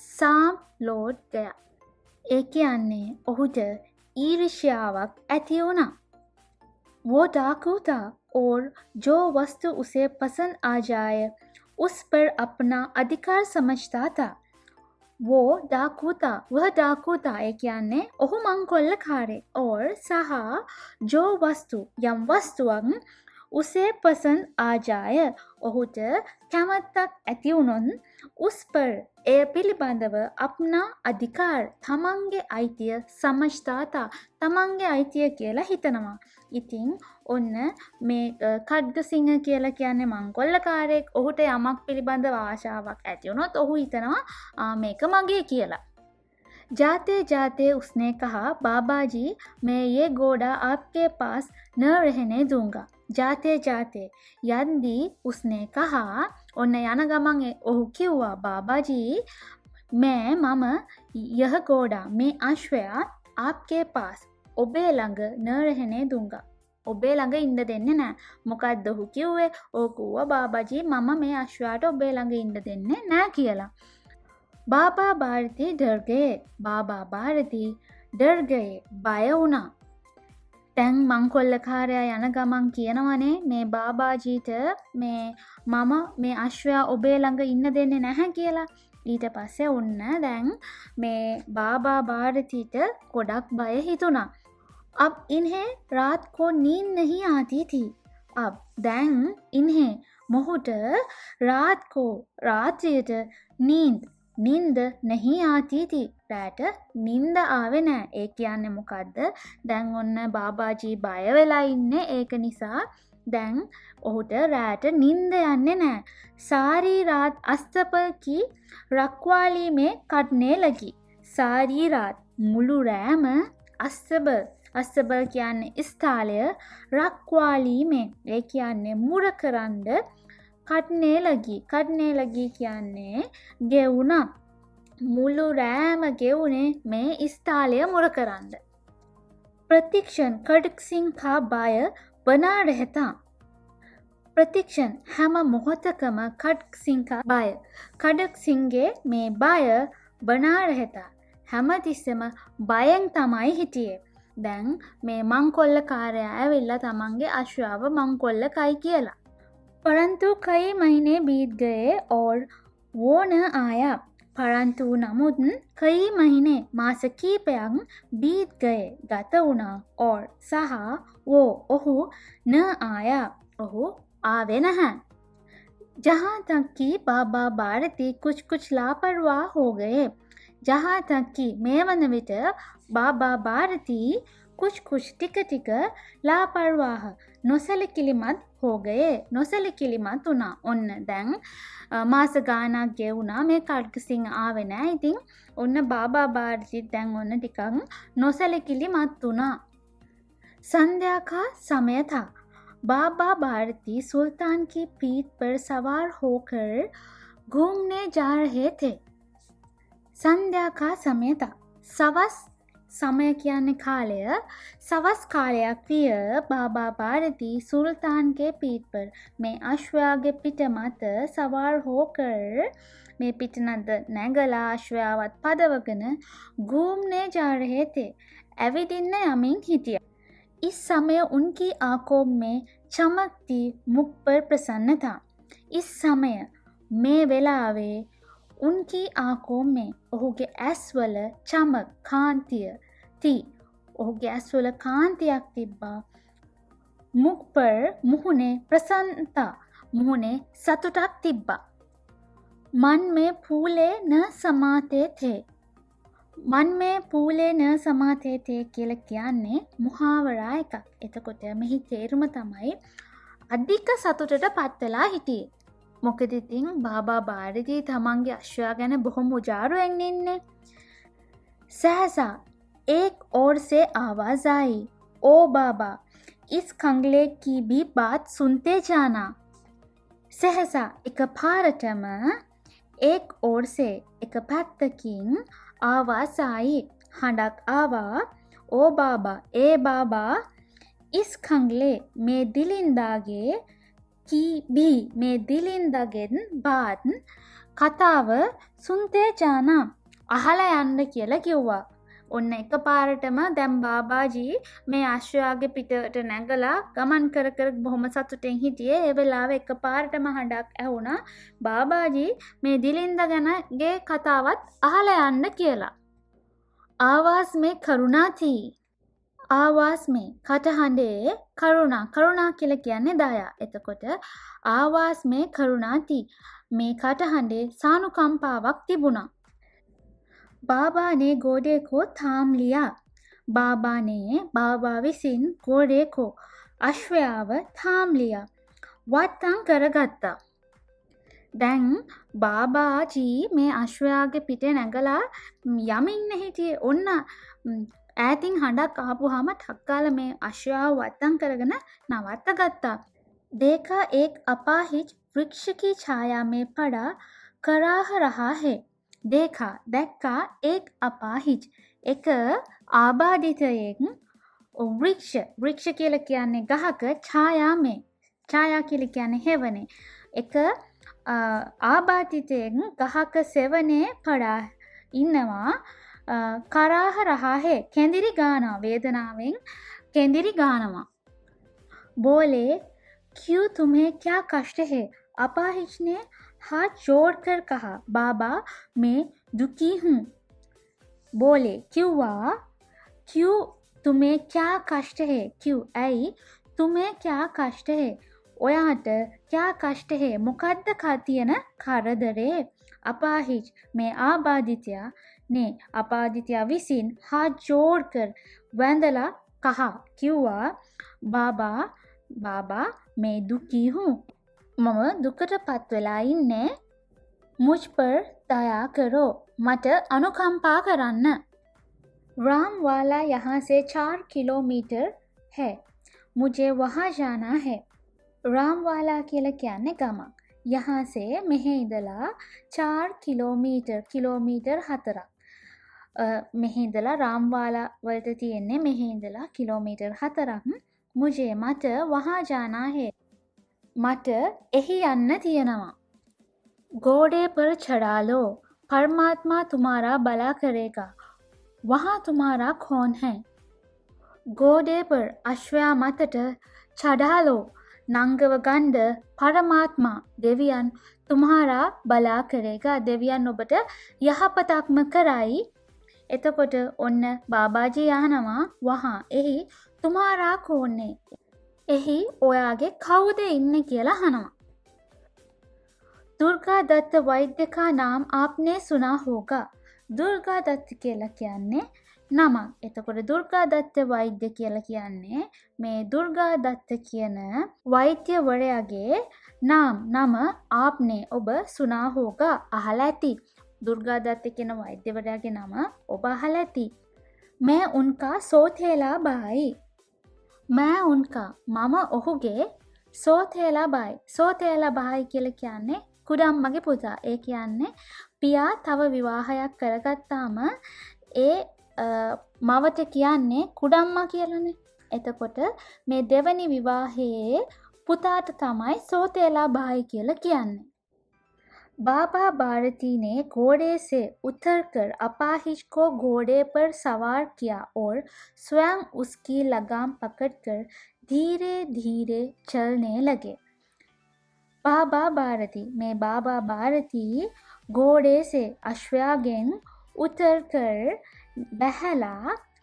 सांप लौट गया. ඒ කියන්නේ ඔහුට ईर्ष्याවක් ඇති වුණා. वो डाकू था और जो वस्तु उसे पसंद आ जाए उस पर अपना अधिकार समझता था. वह डाकूता ඒ කියන්නේ ඔහු මංකොල්ලකාරයෙක් or සහ जो वस्तु යම් වස්තුවක් उसे पसंद आ जाए ඔහුට කැමැත්තක් ඇති වුණොත් उस पर එය පිළිබඳව අපනා අධිකාර තමන්ගේ අයිතිය සමජ්තාතා තමන්ගේ අයිතිය කියලා හිතනවා. ඉතින් ඔන්න මේ කඩ්ගසිංහ කියලා කියන්නේ මංකොල්ලකාරයෙක්. ඔහුට යමක් පිළිබඳව ආශාවක් ඇති වුණොත් ඔහු හිතනවා මේක මගේ කියලා. जाते जाते उसने कहा बाबा जी मैं ये घोड़ा आपके पास न रहने दूंगा. जाते जाते यंदी उसने कहा ඔන්න යන ගමන් ඔහු කිව්වා बाबाजी මම यह घोड़ा මේ අශ්වයා आपके पास ඔබේ ළඟ न रहने दूंगा. ඔබේ ළඟ ඉන්න දෙන්නේ නැහැ. මොකද්ද ඔහු කිව්වේ? ඔහු කිව්වා बाबाजी මම මේ අශ්වයාට ඔබේ ළඟ ඉන්න දෙන්නේ නැහැ කියලා. बाबा भारती डर गए. बाबा भारती डर गए. බය වුණා. දැන් මංකොල්ලකාරයා යන ගමන් කියනවනේ මේ බාබාජීට මම මේ අශ්වයා ඔබේ ළඟ ඉන්න දෙන්නේ නැහැ කියලා. ඊට පස්සේ ඔන්න දැන් මේ बाबा भारतीට ගොඩක් බය හිතුණා. अब इन्हें रात को नींद नहीं आती थी. अब දැන් इन्हें මොහුට රාත්‍රියට නින්ද नहीं आती थी. රැට නින්ද ආවේ නැහැ. ඒ කියන්නේ මොකද්ද? දැන් ඔන්න බාබාජී බය වෙලා ඉන්නේ. ඒක නිසා දැන් ඔහුට රැට නින්ද යන්නේ නැහැ. सारी रात अस्तबल की रखवाली में कटने लगी. सारी रात මුළු රෑම අස්තබල් කියන්නේ ස්ථාලය රක්වාලී මේ ඒ කියන්නේ මුරකරන්ඩ කට්නේ ලගී කියන්නේ ගෙවුණා. මුළු රෑම ගෙවුනේ මේ ස්ථාලය මුරකරන්ඩ. ප්‍රතික්ෂණ කඩක්සිංහ का बाय बना रहता. ප්‍රතික්ෂණ හැම මොහොතකම කඩක්සිංහ का बाय කඩක්සිංහගේ මේ බය බනා रहता. හැමතිස්සෙම බයෙන් තමයි හිටියේ. දැන් මේ මංකොල්ලකාරයා ඇවිල්ලා තමන්ගේ අශ්වයාව මංකොල්ලකයි කියලා. परंतु कई महीने बीत गए और वो न आया. परंतु නමුත් कई महीने මාස කීපයක් बीत गए ගත වුණා और සහ वो ඔහු न आया ඔහු ආවේ නැහැ. जहाँ तक कि बाबा भारती कुछ लापरवाह हो गए. जहाँ तक कि මේ වන විට बाबा भारती कुछ ටික लापरवाह නොසලකිලිමත් हो गए. නොසලකිලිමත් වුණා. ඔන්න දැන් මාස ගානක් ගෙවුණා මේ කඩ්ගසිංහ ආවේ නැහැ. ඉතින් ඔන්න बाबा भारती දැන් ඔන්න ටිකක් නොසලකිලිමත් වුණා. संध्या का समय था. बाबा भारती सुल्तान की पीठ पर सवार होकर घूमने जा रहे थे. संध्या का समय था. सवස් समय කියන්නේ කාලය. सवස් කාලයක් විය बाबा भारती सुल्तान के पीठ पर මේ අශ්වයාගේ පිට මත සවාර් होकर මේ පිට නද නැගලා අශ්වයාවත් පදවගෙන घूमने जा रहे थे. ඇවිදින්න යමින් හිටියා. इस समय उनकी आंखों में चमकती मुख पर प्रसन्नता. इस समय මේ වෙලාවේ उनकी आंखों में ඔහුගේ ඇස්වල චමක් කාන්තිය ඔහුගේ ඇස්වල කාන්තියක් තිබ්බා. මුඛ पर මුහුණේ ප්‍රසන්නතා මුහුණේ සතුටක් තිබ්බා. मन में फूले न समाते थे. मन में फूले न समाते थे කියලා කියන්නේ මුහාවරා එකක්. එතකොට මෙහි තේරුම තමයි අධික සතුටට පත් වෙලා හිටියේ. මොකද ඉතින් बाबा भारती තමන්ගේ අශ්වයා ගැන බොහොම උජාරුවෙන් ඉන්නේ. सहसा एक ओर से आवाज आई. ओ बाबा इस कंगले की भी बात सुनते जाना. सहसा එකපාරටම एक ओर से එක පැත්තකින් आवाज आई හඬක් ආවා. ओ बाबा ए बाबा इस कंगले මේ දිලින්දාගේ की මේ දිලින්දගෙන් बात කතාව सुनते जाना අහලා යන්න කියලා කිව්වා. ඔන්න එකපාරටම දැන් බාබාජී මේ අශ්වයාගේ පිටට නැගලා ගමන් කර කර බොහොම සතුටින් හිටියේ. ඒ වෙලාවේ එකපාරටම හඬක් ඇහුණා බාබාජී මේ දිලින්ද ගැනගේ කතාවත් අහලා යන්න කියලා. ආවාස් මේ කරුණාති. ආවාස් මේ කටහඬේ කරුණා කියලා කියන්නේ දයා. එතකොට ආවාස් මේ කරුණාති මේ කටහඬේ සානුකම්පාවක් තිබුණා. බාබානේ ගෝඩේ කෝ තාම් ලියා. බාබා විසින් ගෝඩේ කෝ අශ්වයාව තාම් ලියා වත්තම් කරගත්තා. දැන් බාබාජී මේ අශ්වයාගේ පිටේ නැගලා යමින් හිටියේ. ඔන්න ඈතින් හඬක් ආපුවාම ටක්කාල මේ අශ්වයාව වත්තම් කරගෙන නවත්ත ගත්තා. देखा एक अपाहिज वृक्ष की छाया में पड़ा कराह रहा है. देखा දැක්කා एक अपाहिज එක ආබාධිතයෙක් වෘක්ෂ කියලා කියන්නේ ගහක ඡායා කියලා කියන්නේ හෙවනේ. එක ආබාධිතයෙක් ගහක සෙවනේ පඩා ඉන්නවා. कराह रहा है කෙඳිරි ගානවා. වේදනාවෙන් කෙඳිරි ගානවා. बोले क्यों तुम्हें क्या कष्ट है? अपाहिज ने हाथ जोड़कर कहा बाबा मैं दुखी हूँ. बोले क्यों तुम्हें क्या कष्ट है? क्यों ऐ तुम्हें क्या कष्ट है? ඔයාට क्या कष्ट है? මොකද්ද තියෙන කරදරේ? अपाहिज මේ ආබාධිතයා අපාදිතයා විසින් हाथ जोड़कर වැඳලා कहा කිව්වා बाबा मैं दुखी हूँ. මම දුකටපත් වෙලා ඉන්නේ. मुझ पर दया करो. මට අනුකම්පා කරන්න. राम वाला यहाँ से 4 किलोमीटर है. मुझे वहाँ जाना है. राम वाला කියලා කියන්නේ ගමක්. यहाँ से මෙහි ඉඳලා 4 කිලෝමීටර් 4ක්. මෙහි ඉඳලා राम वाला වලට තියෙන්නේ මෙහි ඉඳලා කිලෝමීටර් 4ක්. मुझे මට वहाँ जाना है. මට එහි යන්න තියෙනවා. घोड़े पर चढ़ा लो. परमात्मा तुम्हारा भला करेगा. वहाँ तुम्हारा कौन है? घोड़े पर අශ්වයා මතට चढ़ा लो. නංගව ගන්න පරමාත්මා දෙවියන් तुम्हारा भला करेगा. දෙවියන් ඔබට යහපතක්ම කරයි. එතකොට ඔන්න බාබාජී අහනවා වහා එහි तुम्हारा कौन है? එහි ඔයාගේ කවුද ඉන්නේ කියලා අහනවා. दुर्गा दत्त वैद्य का नाम आपने सुना होगा. दुर्गा दत्त කියලා කියන්නේ නම. එතකොට දුර්ගා දත්ත වෛද්‍ය කියලා කියන්නේ මේ දුර්ගා දත්ත කියන වෛද්‍යවරයාගේ නම ආප්නේ ඔබ සුනා හෝගා අහලා ඇති. දුර්ගා දත්ත කියන වෛද්‍යවරයාගේ නම ඔබ අහලා ඇති. मैं उनका सोथेला भाई. मैं उनका මම ඔහුගේ සෝතේලා බායි. සෝතේලා බායි කියලා කියන්නේ කුඩම්මගේ පුතා. ඒ කියන්නේ පියා තව විවාහයක් කරගත්තාම ඒ මවට කියන්නේ කුඩම්මා කියලානේ. එතකොට මේ දෙවනි විවාහයේ පුතාට තමයි සෝතේලා බායි කියලා කියන්නේ. बाबा भारती ने घोड़े से उतरकर अपाहिज को घोड़े पर सवार किया और स्वयं उसकी लगाम पकड़कर धीरे धीरे चलने लगे. बाबा भारती में बाबा भारती घोड़े से अश्वयागेन उतरकर बहला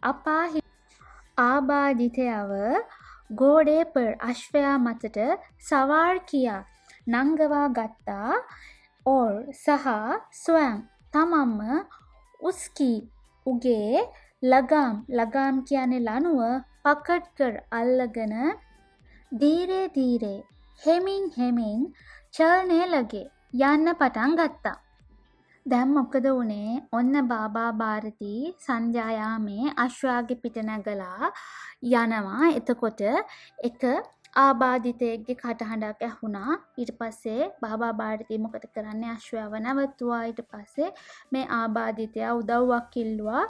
अपाहिज आबादितयव घोड़े पर अश्वया मतට सवार किया. नंगवा गत्ता और सह स्वयं තමම उसकी उगे लगाम කියන්නේ ලනුව पकड़ कर අල්ලගෙන धीरे धीरे හෙමින් चलने लगे යන්න පටන් ගත්තා. දැන් මොකද වුනේ? ඔන්න බාබා ಭಾರತಿ සංජායාමේ අශ්වයාගේ පිට නැගලා යනවා. එතකොට එක ආබාධිතයෙක්ගේ කටහඬක් ඇහුණා. ඊට පස්සේ බාබා ಭಾರತಿ මොකද කරන්නේ? අශ්වයාව නැවතුවා. ඊට පස්සේ මේ ආබාධිතයා උදව්වක් ඉල්ලුවා.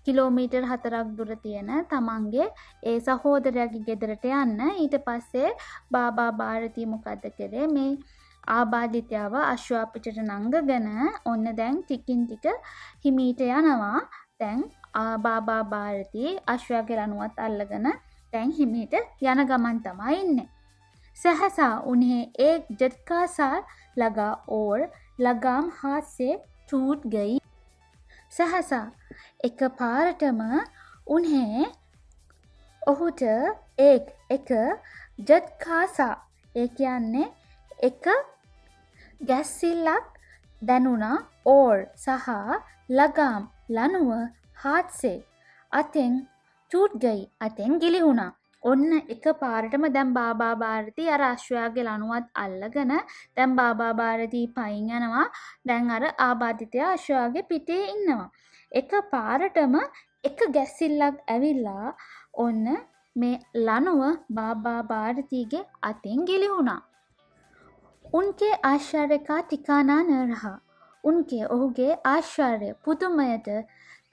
කිලෝමීටර් 4ක් දුර තියෙන තමන්ගේ ඒ සහෝදරයාගේ ගෙදරට යන්න. ඊට පස්සේ බාබා ಭಾರತಿ මොකද කරේ? මේ ආබාධිතයව අශ්වයා පිටට නංගගෙන ඔන්න දැන් ටිකින් ටික හිමීට යනවා. දැන් බාබා භාරති අශ්වයාගේ ලණුවත් අල්ලගෙන දැන් හිමීට යන ගමන් තමයි ඉන්නේ. सहसा उन्हें एक झटका सा लगा और लगाम हाथ से छूट गई. सहसा එක පාරටම උන්හෙ ඔහුට එක ජත්කාසා ඒ කියන්නේ එක ගැස්සිල්ලක් දැනුණා ඕර් සහ ලගාම් ලනුව හාත්සේ අතෙන් චූට් ගයි අතෙන් ගිලිහුණා. ඔන්න එක පාරටම දැන් බාබා භාරති අර අශ්වයාගේ ලණුවත් අල්ලගෙන දැන් බාබා භාරති පයින් යනවා. දැන් අර ආබාධිතයා අශ්වයාගේ පිටේ ඉන්නවා. එක පාරටම එක ගැස්සිල්ලක් ඇවිල්ලා ඔන්න මේ ලණුව බාබා භාරතිගේ අතෙන් ගිලිහුණා. उनके आश्चर्य का ठिकाना न रहा. उनके ඔහුගේ ආශ්චර්ය පුදුමයට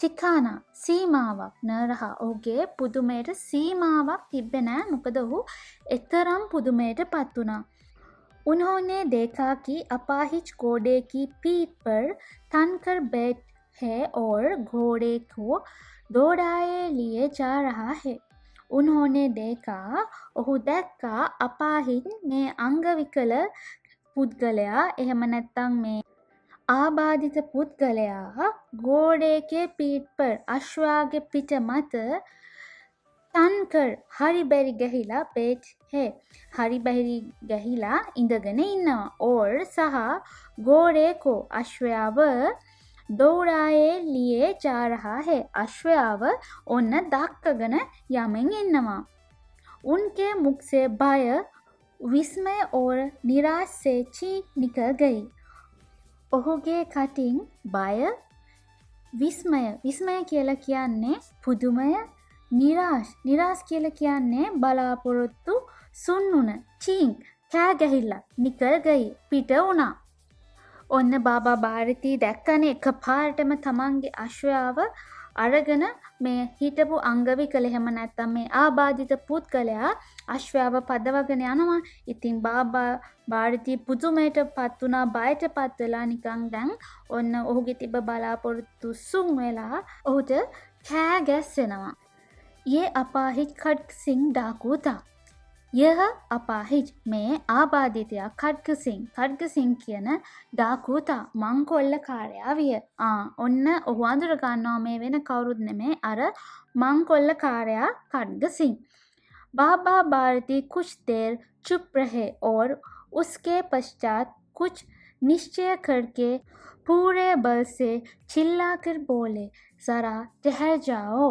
ठिकाना සීමාවක් न रहा. ඔහුගේ පුදුමයට සීමාවක් තිබ්බේ නෑ. මොකද ඔහු එතරම් පුදුමයට පත් වුණා. उन्होंने देखा कि अपाहिज घोड़े की पीठ पर तनकर बैठ है और घोड़े को दौड़ाए लिए जा रहा है. उन्होंने देखा ඔහු දැක්කා අපාහිජ් මේ අංග විකල පුද්ගලයා එහෙම නැත්නම් මේ ආබාධිත පුද්ගලයා ගෝඩේකේ පීට් પર අශ්වයාගේ පිට මත තන්කර් හරි බැරි ගහිලා බේට් හේ හරි බැරි ගහිලා ඉඳගෙන ඉන්නවා. ඕර් සහ ගෝඩේකෝ අශ්වයාව දෝරායේ ලියේ जा रहा है. අශ්වයාව ඔන්න දක්කගෙන යමින් ඉන්නවා. उनके मुख से भय विस्मय और निराश से चीख निकल गई. ඔහුගේ කටින් බය විස්මය කියලා කියන්නේ පුදුමය, නිරාශ කියලා කියන්නේ බලාපොරොත්තු සුන්නුන, චීන් කෑ ගැහිලා නිකල් ගයි පිට වුණා. ඔන්න බාබා භාරති දැක්කනේ එකපාරටම තමන්ගේ අශ්වයාව අරගෙන මේ හිටපු අංගවිකල එහෙම නැත්නම් මේ ආබාධිත පුද්ගලයා අශ්වයාව පදවගෙන යනවා. ඉතින් බාබා භාරති පුදුමයට පත් වුණා, බයට පත් වෙලා නිකන් දැන් ඔන්න ඔහුගේ තිබ්බ බලාපොරොත්තු සුන් වෙලා ඔහුට කෑ ගැස්සෙනවා. ये अपाहिज खड्ग सिंह डाकू था. यह අපාහිජ් මේ ආබාධිතයා खड्ग सिंह කියන ඩාකු තා මංකොල්ලකාරයා විය. ඔන්න ඔහු අඳුර ගන්නවා මේ වෙන කවුරුත් නෙමේ අර මංකොල්ලකාරයා खड्ग सिंह. बाबा भारती कुछ देर चुप रहे और उसके पश्चात कुछ निश्चय करके पूरे बल से चिल्लाकर बोले, जरा ठहर जाओ.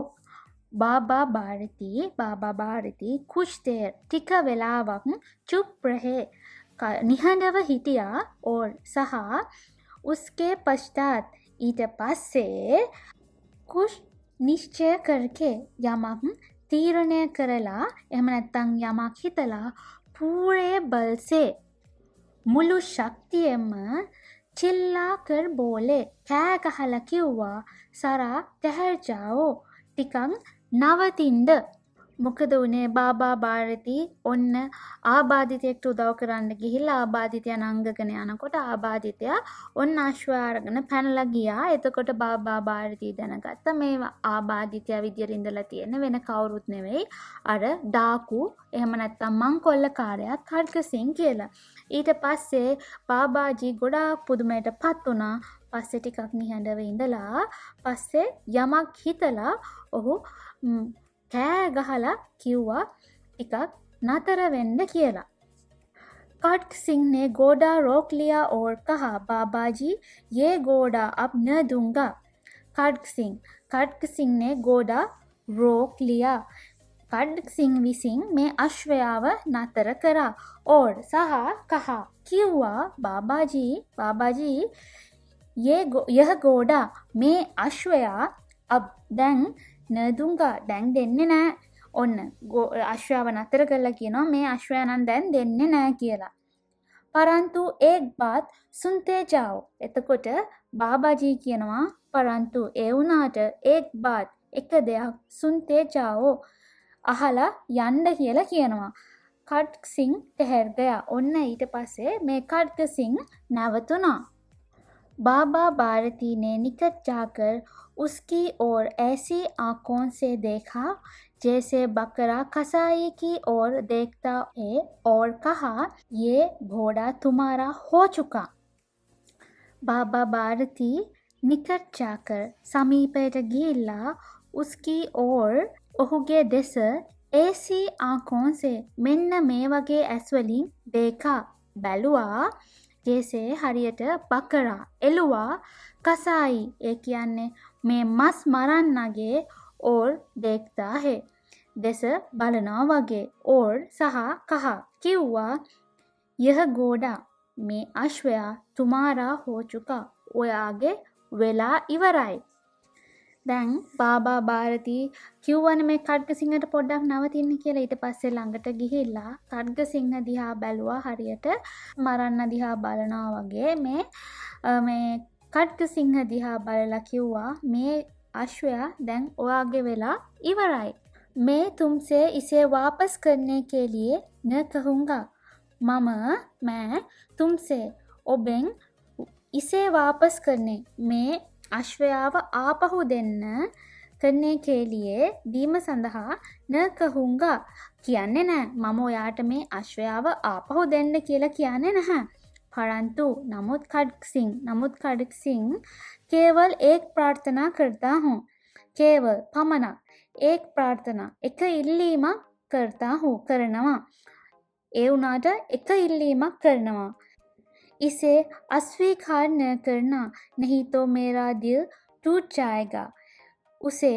बाबा भारती कुछ देर ටික වෙලාවක් चुप रहे නිහඬව හිටියා. और සහ उसके पश्चात ඊට පස්සේ कुछ निश्चय करके යමක් තීරණය කරලා එහෙම නැත්නම් යමක් හිතලා पूरे बल से මුළු ශක්තියෙන්ම चिल्ला कर बोले කෑ ගහලා කිව්වා සරා ठहर जाओ ටිකක් නවතින්ද. මොකද උනේ බාබා භාරති ඔන්න ආබාධිතයෙක්ට උදව් කරන්න ගිහිල්ලා ආබාධිතයන් අංගගෙන යනකොට ආබාධිතයා ඔන්න අශ්වයා අරගෙන පැනලා ගියා. එතකොට බාබා භාරති දැනගත්ත මේ ආබාධිතයා විදියට ඉඳලා තියෙන වෙන කවුරුත් නෙවෙයි අර ඩාකු එහෙම නැත්නම් මංකොල්ලකාරයා खड्ग सिंह කියලා. ඊට පස්සේ බාබාජී ගොඩාක් පුදුමයට පත් වුණා. පස්සේ ටිකක් නිහඬව ඉඳලා පස්සේ යමක් හිතලා ඔහු කෑ ගහලා කිව්වා ටිකක් නතර වෙන්න කියලා. खड्ग सिंह ने घोड़ा रोक लिया और कहा, बाबाजी ये घोड़ा अब न दूंगा. खड्ग सिंह ने घोड़ा रोक लिया. खड्ग सिंह विसिंग में अश्वयाव नतर करा और सह कहा किवा बाबाजी यह घोड़ा मैं अश्वया अब දැන් නදුංගා දැන් දෙන්නේ නෑ. ඔන්න අශ්වයාව නතර කරලා කියනවා මේ අශ්වයා නම් දැන් දෙන්නේ නෑ කියලා. පරන්තු एक बात सुनते जाओ. එතකොට බාබාජී කියනවා පරන්තු ඒ වුණාට एक बात එක දෙයක් सुनते जाओ අහලා යන්න කියලා කියනවා. खड्ग सिंह ठहर गया. ඔන්න ඊට පස්සේ මේ खड्ग सिंह නැවතුණා. बाबा भारती ने निकट जाकर उसकी ओर ऐसी आंखों से देखा जैसे बकरा कसाई की ओर देखता है और कहा, ये घोड़ा तुम्हारा हो चुका. बाबा भारती निकट जाकर සමීපයට ගිහිල්ලා उसकी ओर ඔහුගේ දෙස ऐसी आंखों से මෙන්න මේ වගේ ඇස් වලින් देखा බැලුවා जैसे හරියට බකරා එළුවා කසායි ඒ කියන්නේ මේ මස් මරන්නගේ और देखता है දෙස බලනවා වගේ और සහ කහ කිව්වා यह घोड़ा මේ අශ්වයා තුමාරා हो चुका ඔයාගේ වෙලා ඉවරයි. දැන් බාබා ಭಾರತಿ කිව්වනේ මේ කඩ්ගසිංහට පොඩ්ඩක් නවතින්න කියලා. ඊට පස්සේ ළඟට ගිහිල්ලා කඩ්ගසිංහ දිහා බැලුවා හරියට මරන්න දිහා බලනවා වගේ. මේ කඩ්ගසිංහ දිහා බලලා කිව්වා මේ අශ්වයා දැන් ඔයාගේ වෙලා ඉවරයි. मैं तुमसे इसे वापस करने के लिए न कहूँगा. मैं तुमसे ඔබෙන් इसे वापस करने මේ අශ්වයාව ආපහු දෙන්න करने के लिए දීම සඳහා न कहूँगा කියන්නේ නැහැ. මම ඔයාට මේ අශ්වයාව ආපහු දෙන්න කියලා කියන්නේ නැහැ. परंतु नमुत खड़ग सिंह केवल एक प्रार्थना करता हूँ. केवल पमना एक प्रार्थना एक इल्लीमක් करता हूँ करනවා. ඒ උනාට එක ඉල්ලීමක් කරනවා. इसे अस्वीकार न करना नहीं तो मेरा दिल टूट जाएगा. उसे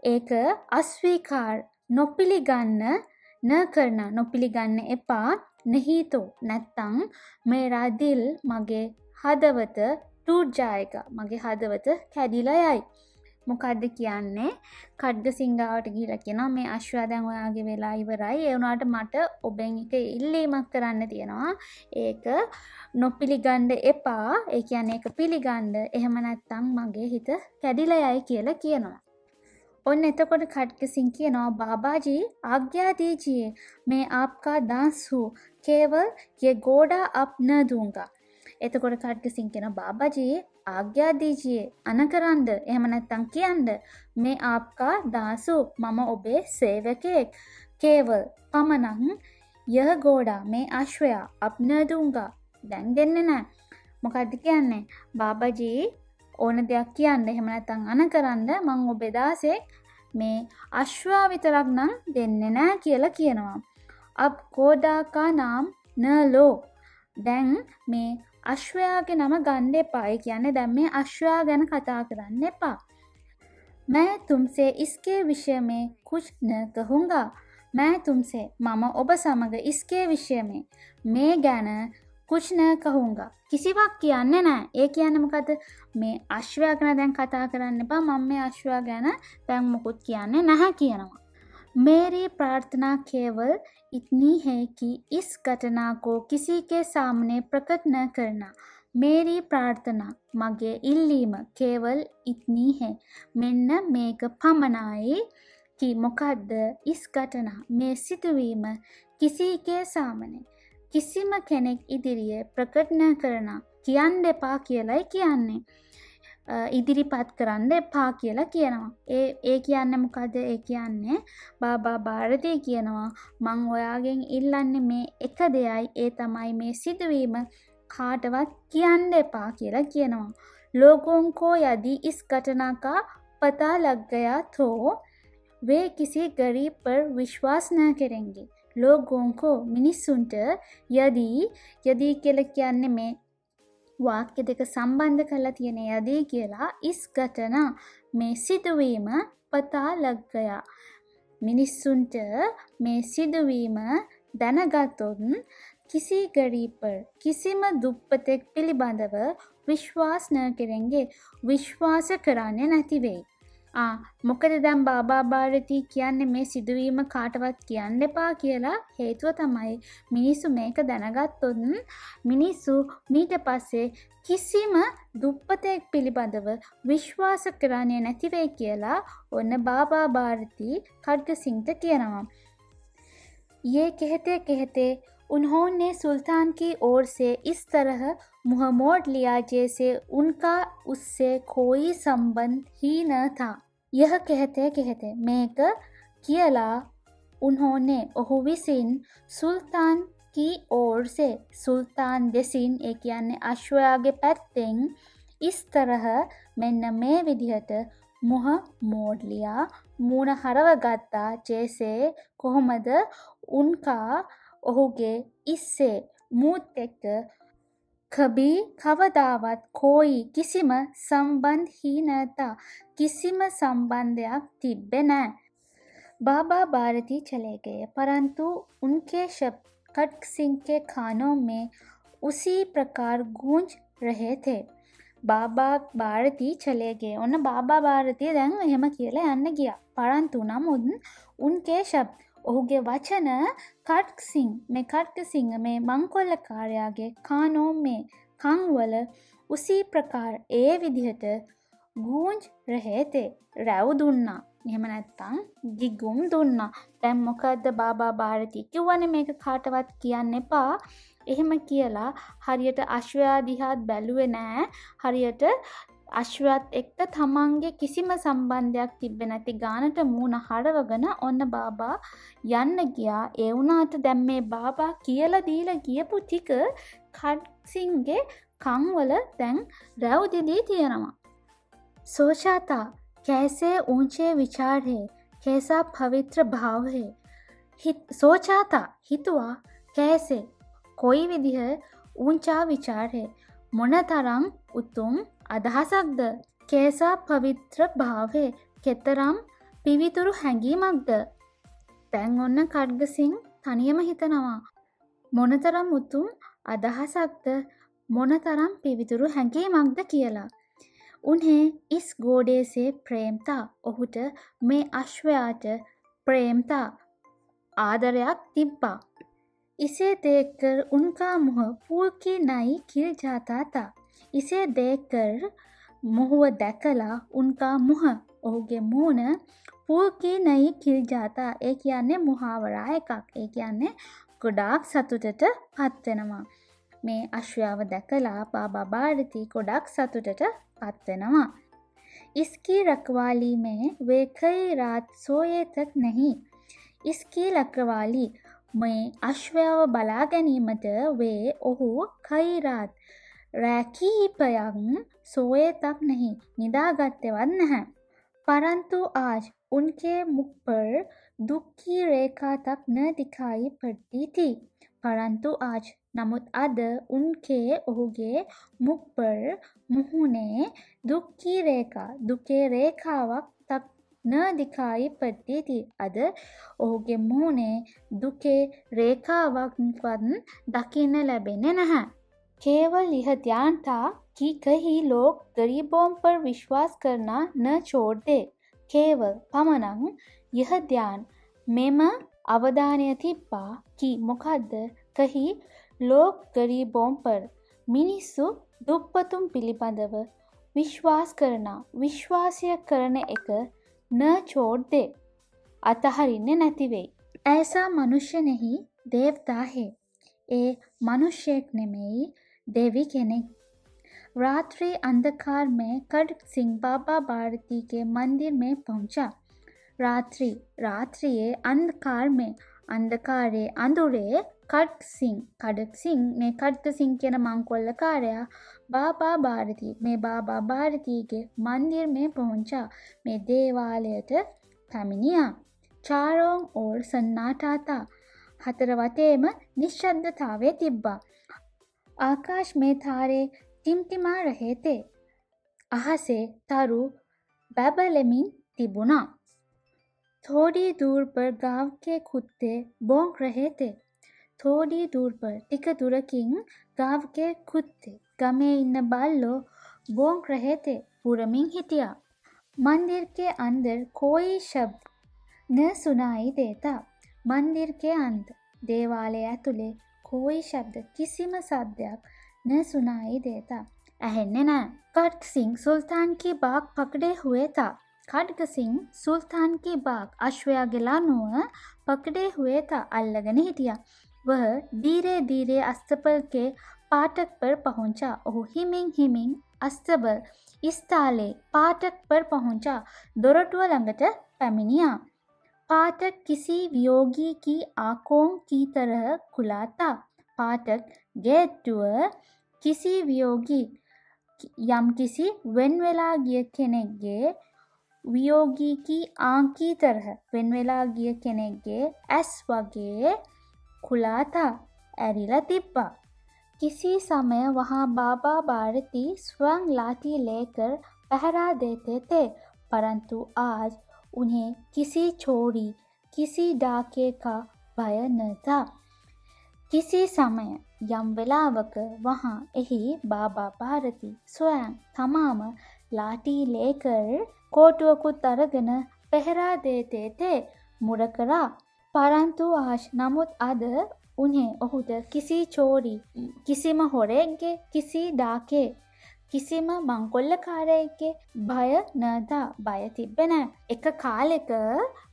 एक अस्वीकार නොපිළිගන්න न करना නොපිළිගන්න එපා. नहीं तो නැත්තම් मेरा दिल මගේ හදවත टूट जाएगा මගේ හදවත කැඩිලා යයි. මොකද්ද කියන්නේ? කඩ්ගසිංහාවට ගිහිලා කියනවා මේ අශ්වයා දැන් ඔයාගේ වෙලා ඉවරයි. ඒ වුණාට මට ඔබෙන් එක ඉල්ලීමක් කරන්න තියෙනවා. ඒක නොපිළිගන්න එපා. ඒ කියන්නේ ඒක පිළිගන්න. එහෙම නැත්නම් මගේ හිත කැඩිලා යයි කියලා කියනවා. ඔන්න එතකොට खडगसिंह කියනවා बाबाजी आज्ञा दीजिए मैं आपका दास हूँ केवल ये घोड़ा अब न दूंगा. එතකොට खडगसिंह කියනවා बाबाजी आज्ञा दीजिए අනකරන්න එහෙම නැත්නම් කියන්න मैं आपका दास हूँ මම ඔබේ සේවකයෙක්. केवल පමණක් यह घोड़ा मैं अश्वया अब न दूंगा දැන් දෙන්නේ නැහැ. මොකද්ද කියන්නේ? बाबाजी ඕන දෙයක් කියන්න එහෙම නැත්නම් අනකරන්න මං ඔබේ දාසෙක් මේ අශ්වයා විතරක් නම් දෙන්නේ නැහැ කියලා කියනවා. अब घोड़ा का नाम न लो. දැන් මේ අශ්වයාගේ නම ගන්න එපා. ඒ කියන්නේ දැන් මේ අශ්වයා ගැන කතා කරන්න එපා. मैं तुमसे इसके विषय में कुछ न कहूँगा. मैं तुमसे මම ඔබ සමග इसके विषय में මේ ගැන कुछ न कहूँगा. කිසිවක් කියන්නේ නැහැ. ඒ කියන්නේ මොකද? මේ අශ්වයා ගැන දැන් කතා කරන්න එපා. මම මේ අශ්වයා ගැන දැන් මොකුත් කියන්නේ නැහැ කියනවා. मेरी प्रार्थना केवल इतनी है कि इस घटना को किसी के सामने प्रकट न करना. मेरी प्रार्थना मगे इल्लीम केवल इतनी है මෙන්න මේක පමණයි कि මොකද්ද इस घटना මේ සිදුවීම किसी के सामने කිසිම කෙනෙක් ඉදිරියේ ප්‍රකට न करना කියන්න එපා කියලායි කියන්නේ. ඉදිරිපත් කරන්න එපා කියලා කියනවා. ඒ කියන්නේ මොකද? ඒ කියන්නේ බාබා ಭಾರತಿ කියනවා මං ඔයාගෙන් ඉල්ලන්නේ මේ එක දෙයයි. ඒ තමයි මේ සිදුවීම කාටවත් කියන්න එපා කියලා කියනවා. लोगों को यदि इस घटना का पता लग गया तो वे किसी गरीब पर विश्वास न करेंगे. लोगों को මිනිස්සුන්ට यदि කියලා කියන්නේ මේ වාක්‍ය දෙක සම්බන්ධ කරලා තියෙන යදී කියලා इस घटना මේ සිදුවීම पता लग गया. මිනිස්සුන්ට මේ සිදුවීම දැනගත්තොත් किसी गरीब पर කිසිම දුප්පතෙක් පිළිබඳව විශ්වාස न करेंगे විශ්වාස කරන්නේ නැති වෙයි. මොකද දැන් බාබා ಭಾರತಿ කියන්නේ මේ සිදුවීම කාටවත් කියන්න එපා කියලා. හේතුව තමයි මිනිස්සු මේක දැනගත්තොත් මිනිස්සු ඊට පස්සේ කිසිම දුප්පතෙක් පිළිබඳව විශ්වාස කරන්නේ නැති වෙයි කියලා ඔන්න බාබා ಭಾರತಿ खडगसिंहට කියනවා. ये कहते कहते उन्होंने सुल्तान की ओर से इस तरह मुंह मोड़ लिया जैसे उनका उससे कोई संबंध ही न था. यह कहते कहते මේක कियला उन्होंने ඔහු විසින් सुल्तान की ओर से सुल्तान දෙසින් ඒ කියන්නේ අශ්වයාගේ පැත්තෙන් इस तरह මෙන්න මේ විදිහට मुंह मोड़ लिया මූණ හරවගත්තා जैसे කොහොමද उनका ඔහුගේ ඉස්සේ मूत එක්ක कभी කවදාවත් कोई किसिम संबंध ही न था किसिम संबंधයක් තිබ්බේ නැහැ. बाबा भारती चले गए परंतु उनके शब्द खड्ग सिंह के कानों में उसी प्रकार गूंज रहे थे. बाबा भारती चले गए. ඔන්න बाबा भारती දැන් එහෙම කියලා යන්න ගියා. परंतु නමුත් उनके शब्द ඔහුගේ වචන खड्ग सिंह මේ खड्ग सिंह මේ මංකොල්ලකාරයාගේ कानों में කන්වල उसी प्रकार ඒ විදිහට गूंज रहे थे රැව් දුන්නා. එහෙම නැත්තම් ගිගුම් දුන්නා. දැන් මොකද්ද බාබා ಭಾರತಿ කිව්වනේ මේක කාටවත් කියන්න එපා. එහෙම කියලා හරියට අශ්වයා දිහාත් බැලුවේ නෑ. හරියට අශ්වයාත් එක්ක තමන්ගේ කිසිම සම්බන්ධයක් තිබ්බේ නැති ගානට මූණ හරවගෙන ඔන්න බාබා යන්න ගියා. ඒ වුණාට දැන් මේ බාබා කියලා දීලා ගියපු ටික खड्ग කන් වල දැන් රැව් දිදී තියෙනවා. सोचा था कैसे ऊंचे विचार है कैसा पवित्र भाव है. सोचा था हितुआ कैसे कोई विधिह ऊंचा विचार है මොනතරම් උතුම් අදහසක්ද कैसा पवित्र भाव है කෙතරම් පිවිතුරු හැඟීමක්ද. දැන් ඔන්න खड्ग सिंह තනියම හිතනවා මොනතරම් උතුම් අදහසක්ද මොනතරම් පිවිතුරු හැඟීමක්ද කියලා. उन्हें इस घोड़े से प्रेम था. ඔහුට මේ අශ්වයාට प्रेम था ආදරයක් තිබ්බා. इसे देखकर उनका मुंह फूल की नाई खिल जाता था. इसे देखकर मुंह දැකලා उनका मुंह ඔහුගේ මූණ फूल की नाई खिल जाता. ඒ කියන්නේ මුහාවරා එකක්. ඒ කියන්නේ ගොඩාක් සතුටට පත් වෙනවා. මේ අශ්වයාව දැකලා बाबा भारती ගොඩක් සතුටට पत वेनवा. इसकी रखवाली में वे कई रात सोए तक नहीं. इसकी रखवाली में අශ්වයාව බලා ගැනීමට वे ඔහු कई रात රැකීපයක් सोए तक नहीं निदाගත්තේවත් නැහැ. परंतु आज उनके मुख पर दुख की रेखा तक न दिखाई पड़ती थी. परंतु आज नमुत अद उनके ඔහුගේ मुख पर मुहने दुख की रेखा दुखे रेखाවක් तक न दिखाई पड़ती थी. अद ඔහුගේ मुहने दुखे रेखाවක් දකින්න ලැබෙන්නේ නැහැ. केवल यह ध्यान था कि कहीं लोग गरीबों पर विश्वास करना न छोड़ दे. केवल පමණක් यह ध्यान මෙම අවධානය තිබ්බා कि මොකද්ද कहीं लोग गरीबों पर මිනිස්සු දුප්පතුන් පිළිබඳව විශ්වාස කරන විශ්වාසය කරන එක न छोड़ दे අතහරින්නේ නැති වෙයි. ऐसा मनुष्य नहीं देवता है. ඒ मनुष्यෙක් නෙමෙයි देवी කෙනෙක්. रात्रि अंधकार में खड्ग सिंह बाबा भारती के मंदिर में पहुंचा. रात्रिයේ अंधकार में अंधकारे अंधुरे खड्ग सिंह ने खड्ग सिंह කියන මංකොල්ලකාරයා बाबा भारती में बाबा भारती के मंदिर में पहुंचा. में देवालයට පැමිණියා. चारों ओर सन्नाटा था. हतर वटेम निश्शब्दतावे तिब्बा. आकाश में तारे टिमटिमा रहे थे. अहसे तारू बबलमिन तिबुना. थोड़ी दूर पर गांव के कुत्ते भौंक रहे थे. थोड़ी दूर पर टिक दुरकिन गांव के कुत्ते गमे इन बालों भौंक रहे थे. पुरमिन हिटिया. मंदिर के अंदर कोई शब्द न सुनाई देता. मंदिर के अंदर देवालय ඇතුලේ कोई शब्द किसी में सद्යක් न सुनाई देता. अहने ना. खड्ग सिंह सुल्तान की बाग पकड़े हुए था. खड्ग सिंह सुल्तान की बाग අශ්වයාගේ ලනුව पकड़े हुए था. අල්ලගෙන හිටියා. वह धीरे धीरे अस्तबल के फाटक पर पहुंचा। ओह हिमिंग हिमिंग अस्तबल स्थाले फाटक पर पहुंचा। දොරටුව ළඟට පැමිණියා। फाटक किसी वियोगी की आंखों की तरह खुला था। फाटक गेटුව किसी वियोगी යම් කිසි වෙන් වෙලා ගිය කෙනෙක්ගේ वियोगी की आंख की तरह වෙන් වෙලා ගිය කෙනෙක්ගේ ඇස් වගේ खुला था ඇරිලා තිබ්බා। किसी समय वहाँ बाबा भारती स्वयं लाठी लेकर पहरा देते थे, परंतु आज उन्हें किसी चोरी किसी डाके का भय न था। किसी समय यम वेलावक वहाँ यही बाबा भारती स्वयं तमाम लाठी लेकर कोटुवකුත් අරගෙන पहरा देते थे मुड़करा, परंतु आज नमुත් අද उन्हें ඔහුට किसी चोरी කිසිම හොරෙක්ගේ किसी डाके කිසිම මංකොල්ලකාරයෙක්ගේ භය නැත බය තිබ්බේ නැහැ. එක කාලෙක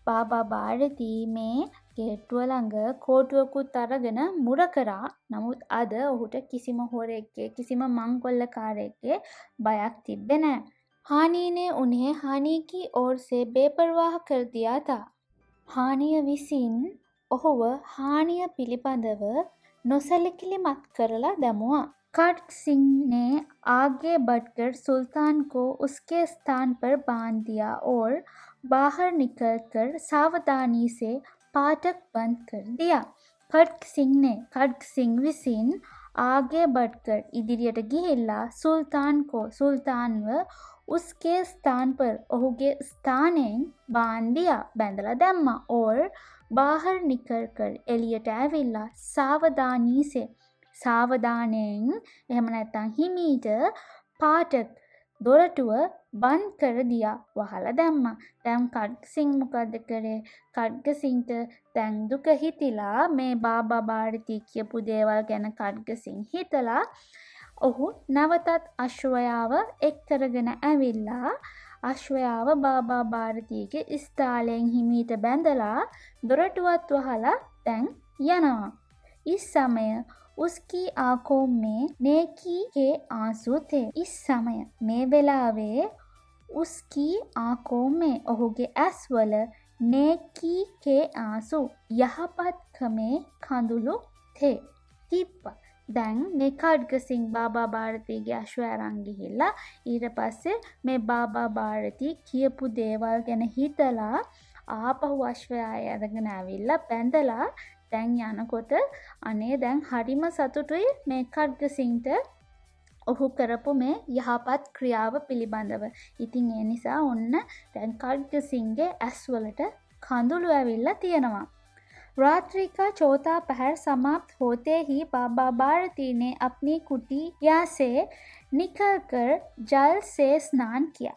බාබා භාරතී මේ ගේට්ටුව ළඟ කෝටුවකුත් අරගෙන මුර කරා. නමුත් අද ඔහුට කිසිම හොරෙක්ගේ කිසිම මංකොල්ලකාරයෙක්ගේ බයක් තිබ්බේ නැහැ. हानि ने उन्हें हानि की ओर से बेपरवाह कर दिया था. हानिය විසින් ඔහුව हानिය පිළිබඳව නොසැලකිලිමත් කරලා දැමුවා. खड़ग सिंह ने आगे बढ़कर सुल्तान को उसके स्थान पर बांध दिया और बाहर निकलकर सावधानी से फाटक बंद कर दिया. खड़ग सिंह विसिन आगे बढ़कर ඉදිරියට ගිහිල්ලා सुल्तानව उसके स्थान पर ඔහුගේ ස්ථානයෙන් बांध दिया බැඳලා දැම්මා. और बाहर निकलकर එළියට ඇවිල්ලා सावधानी से सावधानेන් එහෙම නැත්නම් හිමීට පාටක් දොරටුව බන්ද් කර දියා වහලා දැම්මා. දැන් खड़ग सिंह මොකද කරේ? खड़ग सिंहට දැන් දුක හිතිලා මේ බාබා භාරතී කියපු දේවල් ගැන खड़ग सिंह හිතලා ඔහු නැවතත් අශ්වයාව එක් කරගෙන ඇවිල්ලා අශ්වයාව බාබා භාරතීගේ ස්ථාලයෙන් හිමීට බැඳලා දොරටුවත් වහලා දැන් යනවා. इस समय उसकी आंखों में नेकी के आंसू थे. इस समय में वेलावे उसकी आंखों में ඔහුගේ ඇස්වල नेकी के आंसू යහපත්කමේ කඳුළු थे. තිබ්බා. දැන් මේ खड़ग सिंह බාබා භාරතීගේ අශ්වය අරන් ගිහිල්ලා ඊට පස්සේ මේ බාබා භාරතී කියපු දේවල් ගැන හිතලා ආපහු අශ්වයා අරගෙන ආවිල්ලා බැඳලා දැන් යනකොට අනේ දැන් හරිම සතුටුයි මේ खड़ग सिंहට ඔහු කරපු මේ යහපත් ක්‍රියාව පිළිබඳව. ඉතින් ඒ නිසා ඔන්න දැන් खड़ग सिंहගේ ඇස්වලට කඳුළු ඇවිල්ලා තියෙනවා. रात्रि का चौथा पहर समाप्त होते ही बाबा भारती ने अपनी कुटिया से निकलकर जल से स्नान किया.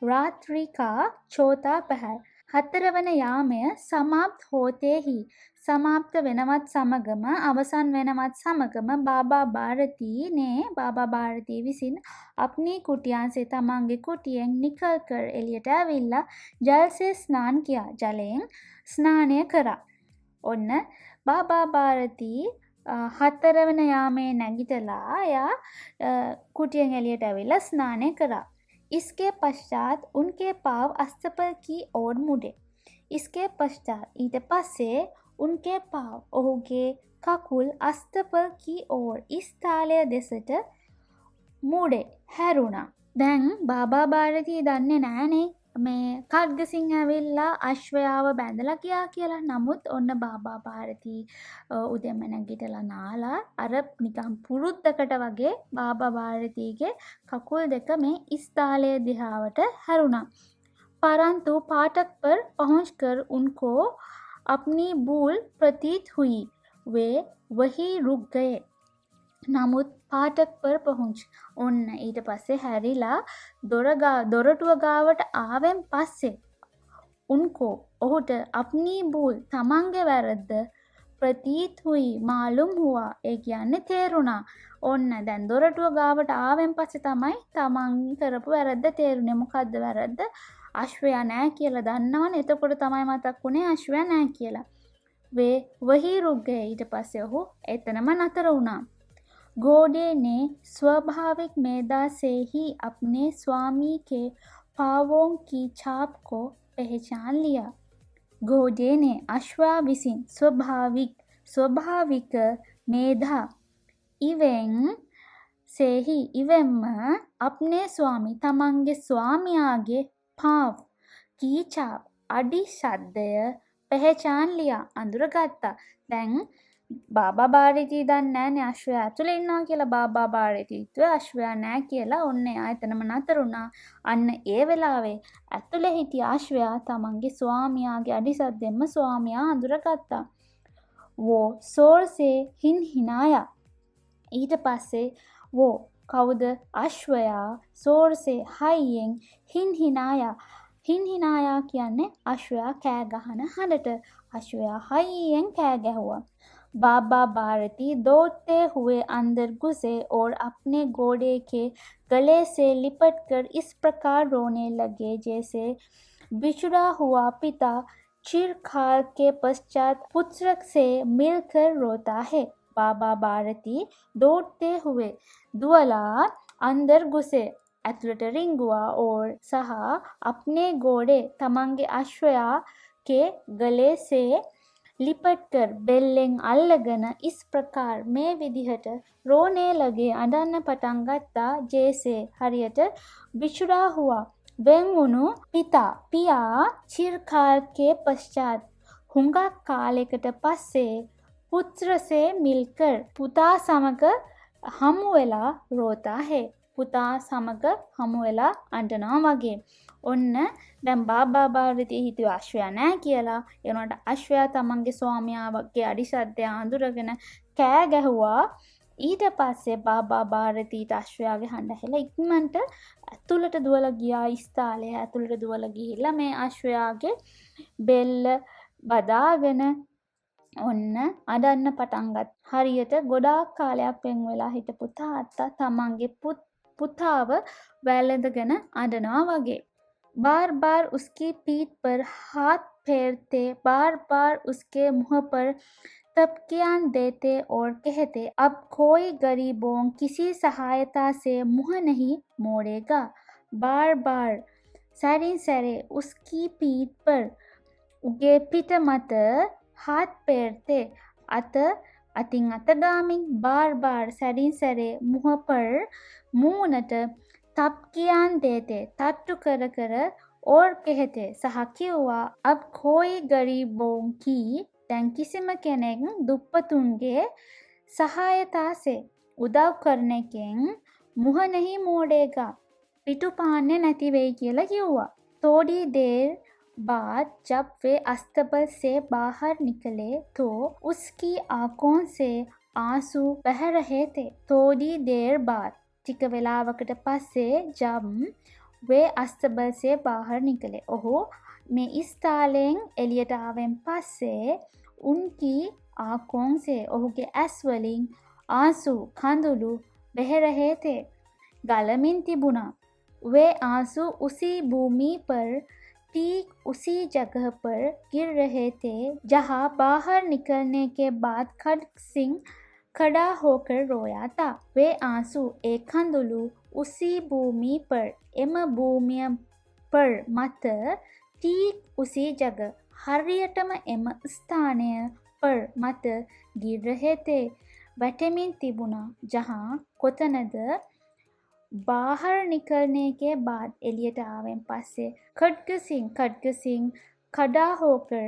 रात्रि का चौथा पहर හතරවන යාමය සමාප්ත හෝතේ හි සමාප්ත වෙනවත් සමගම අවසන් වෙනවත් සමගම बाबा भारती විසින් अपनी कुटिया से තමන්ගේ කුටියෙන් නිකල් කර එළියට ඇවිල්ලා ජල් से स्नान किया. ජලයෙන් ස්නානය කරා. ඔන්න बाबा भारती හතරවන යාමේ නැගිටලා එයා කුටියෙන් එළියට ඇවිල්ලා ස්නානය කරා. इसके पश्चात उनके पाव अस्तबल की ओर मुड़े. इसके पश्चात ඊට පස්සේ उनके पाव ඔහුගේ කකුල් අස්තබල් की ओर ස්ථාලය දෙසට මුඩේ හැරුණා. දැන් බාබා භාරතී දන්නේ නැහනේ මේ खड़ग सिंह ඇවිල්ලා අශ්වයාව බැඳලා ගියා කියලා. නමුත් ඔන්න බාබා භාරතී උදෙම නැගිටලා නාලා අර නිකන් පුරුද්දකට වගේ බාබා භාරතීගේ කකුල් දෙක මේ ස්ථාලයේ දිහාවට හැරුණා. परंतु फाटक पर पहुंचकर उनको अपनी भूल प्रतीत हुई. वे वही रुक गए. නමුත් පාටක් पर पहुंच ඔන්න ඊට පස්සේ හැරිලා දොරටුව ගාවට ආවෙන් පස්සේ उनको ඔහුට अपनी भूल තමන්ගේ වැරද්ද प्रतीत हुई मालूम हुआ. ඒ කියන්නේ තේරුණා. ඔන්න දැන් දොරටුව ගාවට ආවෙන් පස්සේ තමයි තමන් කරපු වැරද්ද තේරුනේ. මොකද්ද වැරද්ද? අශ්වයා නැහැ කියලා දන්නවනේ. එතකොට තමයි මතක් වුනේ අශ්වයා නැහැ කියලා. वे वही रुक गए. ඊට පස්සේ ඔහු එතනම නතර වුණා. घोड़े ने स्वाभाविक मेधा से ही अपने स्वामी के पांवों की छाप को पहचान लिया. घोड़े ने अश्वा विसिन स्वाभाविक मेधा इवें से ही इवेम अपने स्वामी තමන්ගේ ස්වාමියාගේ පාව की छाप අඩි ශබ්දය පහචාන් ලියා අඳුරගත්තා. දැන් බාබා බාරිටි දන්නේ නැනේ අශ්වයා ඇතුලේ ඉන්නවා කියලා. බාබා බාරිටිත්ව අශ්වයා නැහැ කියලා ඔන්න එයා එතනම නතර වුණා. අන්න ඒ වෙලාවේ ඇතුලේ හිටිය අශ්වයා තමන්ගේ ස්වාමියාගේ අඩි ශබ්දෙන්ම ස්වාමියා අඳුරගත්තා. वो जोर से हिनहिनाया. ඊට පස්සේ वो කවුද අශ්වයා जोर से හයියෙන් හින්හිනායා. හින්හිනායා කියන්නේ අශ්වයා කෑ ගහන හඬට. අශ්වයා හයියෙන් කෑ ගැහුවා. बाबा भारती दौड़ते हुए अंदर घुसे और अपने घोड़े के गले से लिपटकर इस प्रकार रोने लगे जैसे बिछड़ा हुआ पिता चिरकाल के पश्चात पुत्र से मिलकर रोता है. बाबा भारती दौड़ते हुए दुअला अंदर घुसे ඇතුළට රිංගුවා और सह अपने घोड़े තමන්ගේ අශ්වයා के गले से लिपट कर बेल्लेන් අල්ලගෙන इस प्रकार මේ විදිහට रोने लगे අඬන්න පටන් ගත්තා. जैसे හරියට बिछड़ा हुआ වෙන් වුණු පියා चिरकाल के पश्चात හුඟක් කාලයකට පස්සේ पुत्र से मिलकर පුතා සමග හමු වෙලා रोता है. පුතා සමග හමු වෙලා අඬනවා වගේ. ඔන්න දැන් බාබා බාරිටි හිතුව අශ්වයා නැහැ කියලා. ඒ වුණාට අශ්වයා තමන්ගේ ස්වාමියාගේ අඩි ශබ්දය අඳුරගෙන කෑ ගැහුවා. ඊට පස්සේ බාබා බාරිටිට අශ්වයාගේ හඬ ඇහිලා ඉක්මනට ඇතුළට දුවලා ගියා. ස්ථාලයේ ඇතුළට දුවලා ගිහිල්ලා මේ අශ්වයාගේ බෙල්ල බදාගෙන ඔන්න අඬන්න පටන් ගත්තා. හරියට ගොඩාක් කාලයක් වෙන් වෙලා හිටපු තාත්තා තමන්ගේ පුතාව වැළඳගෙන අඬනවා වගේ. बार बार उसकी पीठ पर हाथ फेरते, बार बार उसके मुंह पर तपकियां देते और कहते अब कोई गरीबों किसी सहायता से मुंह नहीं मोड़ेगा. बार बार सरी सरे उसकी पीठ पर उगे पिट मत हाथ फेरते. අතින් අතගාමින් बार बार सरी सरे मुंह पर मूनट तपकियां देते तट्टु कर कर और कहते सහ කිව්වා अब कोई गरीबों की දැන් කිසිම කෙනෙක් දුප්පතුන්ගේ सहायता से උදව් කරනකින් मुंह नहीं मोड़ेगा පිටු පාන්නේ නැති වෙයි කියලා කිව්වා. थोड़ी देर बाद जब वे अस्तबल से बाहर निकले तो उसकी आंखों से आंसू बह रहे थे. थोड़ी देर बाद ටික වෙලාවකට පස්සේ जब वे अस्तबल से बाहर निकले ओहो මේ ස්ථාලයෙන් එළියට ආවෙන් පස්සේ उनकी आंखों से ඔහුගේ ඇස් වලින් आंसू කඳුළු बह रहे थे ගලමින් තිබුණා. वे आंसू उसी भूमि पर ठीक उसी जगह पर गिर रहे थे जहां बाहर निकलने के बाद खड़ग सिंह खड़ा होकर रोया था. वे आंसू एक खंदुलू उसी भूमि पर एम भूमिय पर मत ठीक उसी जगह हरियटम एम स्थानय पर मत गिर रहे थे. वटमिन तिबुना जहां कोतनद बाहर निकलने के बाद एलियट आवें पस्से खड़ग सिंह खड़ा होकर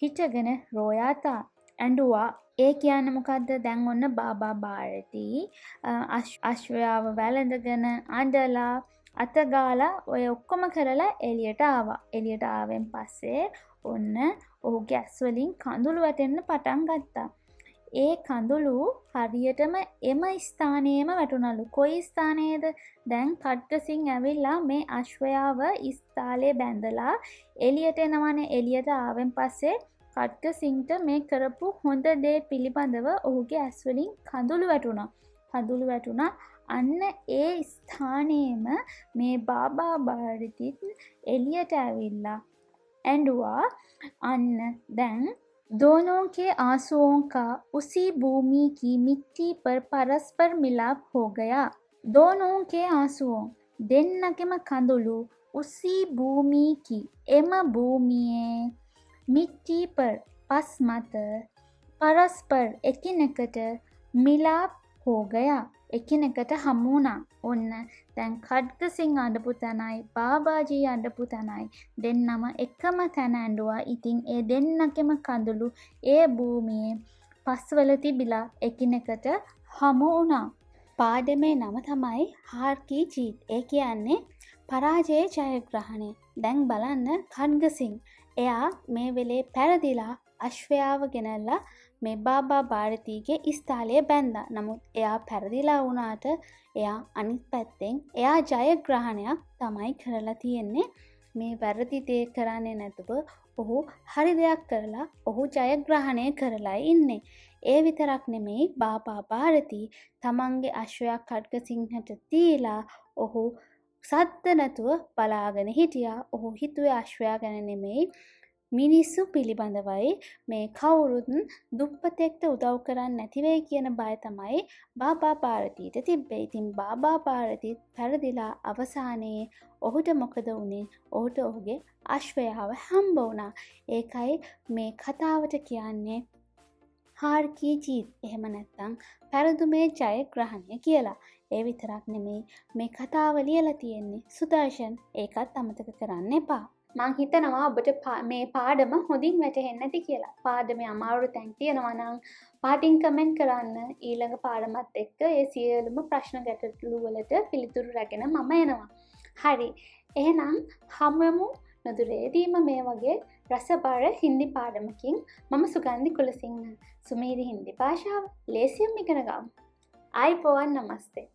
हिटगन रोया था. ඇඬුවා. ඒ කියන්නේ මොකද්ද? දැන් ඔන්න බාබා බාරිටි අශ්වයාව වැළඳගෙන අඬලා අතගාලා ඔය ඔක්කොම කරලා එළියට ආවා. එළියට ආවෙන් පස්සේ ඔන්න ඔහුගේ ඇස් වලින් කඳුළු වැටෙන්න පටන් ගත්තා. ඒ කඳුළු හරියටම එම ස්ථානයේම වැටුණලු. කොයි ස්ථානයේද? දැන් කඩ්ග සිං ඇවිල්ලා මේ අශ්වයාව ස්ථාලේ බැඳලා එළියට එනවනේ. එළියට ආවෙන් පස්සේ කඩ්ග සිංට මේ කරපු හොඳ දේ පිළිබඳව ඔහුගේ ඇස් වලින් කඳුළු වැටුණා. අන්න ඒ ස්ථානයේම මේ බාබා බාරිටිත් එළියට ඇවිල්ලා ඇඬුවා. අන්න දැන් दोनों के आंसुओं का उसी भूमि की मिट्टी पर परस्पर मिलाप हो गया. दोनों के आंसुओं දෙන්නගෙම කඳුළු उसी भूमि की එම භූමියේ मिट्टी पर पस मत परस्पर එකිනෙකට මිලාප් हो गया. එකිනෙකට හමු වුණා. ඔන්න දැන් ඛඩ්ගසිංහ අඬපු තැනයි බාබාජී අඬපු තැනයි දෙන්නම එකම තැන ඇඬුවා. ඉතින් ඒ දෙන්නගෙම කඳුළු ඒ භූමියේ පස්වල තිබිලා එකිනෙකට හමු වුණා. පාඩමේ නම තමයි හාර්කී ජීත්. ඒ කියන්නේ පරාජයේ ජයග්‍රහණය. දැන් බලන්න ඛඩ්ගසිංහ එයා මේ වෙලේ පැරදිලා අශ්වයාව ගෙනල්ලා මේ බාබා භාරතීගේ ඉස්තාලයේ බැන්දා. නමුත් එයා පැරදිලා වුණාට එයා අනිත් පැත්තෙන් එයා ජයග්‍රහණයක් තමයි කරලා තියෙන්නේ. මේ වැරදි දේ කරන්නේ නැතුව ඔහු හරි දෙයක් කරලා ඔහු ජයග්‍රහණය කරලා ඉන්නේ. ඒ විතරක් නෙමෙයි බාබා භාරතී තමන්ගේ අශ්වයා ඛඩ්ගසිංහට දීලා ඔහු සද්ද නැතුව බලාගෙන හිටියා. ඔහු හිතුවේ අශ්වයා ගැන නෙමෙයි මිනිස්සු පිළිබඳවයි. මේ කවුරුත් දුප්පතෙක්ට උදව් කරන්නේ නැති වෙයි කියන බය තමයි බාබා භාරතීට තිබ්බේ. ඉතින් බාබා භාරතී පෙරදිලා අවසානයේ ඔහුට මොකද වුනේ? ඔහුට ඔහුගේ අශ්වයාව හම්බ වුණා. ඒකයි මේ කතාවට කියන්නේ හාර්කී ජීත්. එහෙම නැත්නම් පෙරදුමේ ජයග්‍රහණය කියලා. ඒ විතරක් නෙමෙයි මේ කතාව ලියලා තියෙන්නේ සුදර්ශන්. ඒකත් අමතක කරන්න එපා. මං හිතනවා ඔබට මේ පාඩම හොඳින් වැටහෙන්නේ නැති කියලා. පාඩමේ අමාරු තැන් තියෙනවා නම් පාටින් කමෙන්ට් කරන්න. ඊළඟ පාඩමත් එක්ක ඒ සියලුම ප්‍රශ්න ගැටලු වලට පිළිතුරු රැගෙන මම එනවා. හරි. එහෙනම් හමුවෙමු නොදුරේදීම මේ වගේ රසබර හින්දි පාඩමකින්. මම සුගන්ධි කුලසිංහ. සුමේරි හින්දි භාෂාව ලේසියෙන් ඉගෙන ගමු. ආයිබෝවන් නමස්තේ.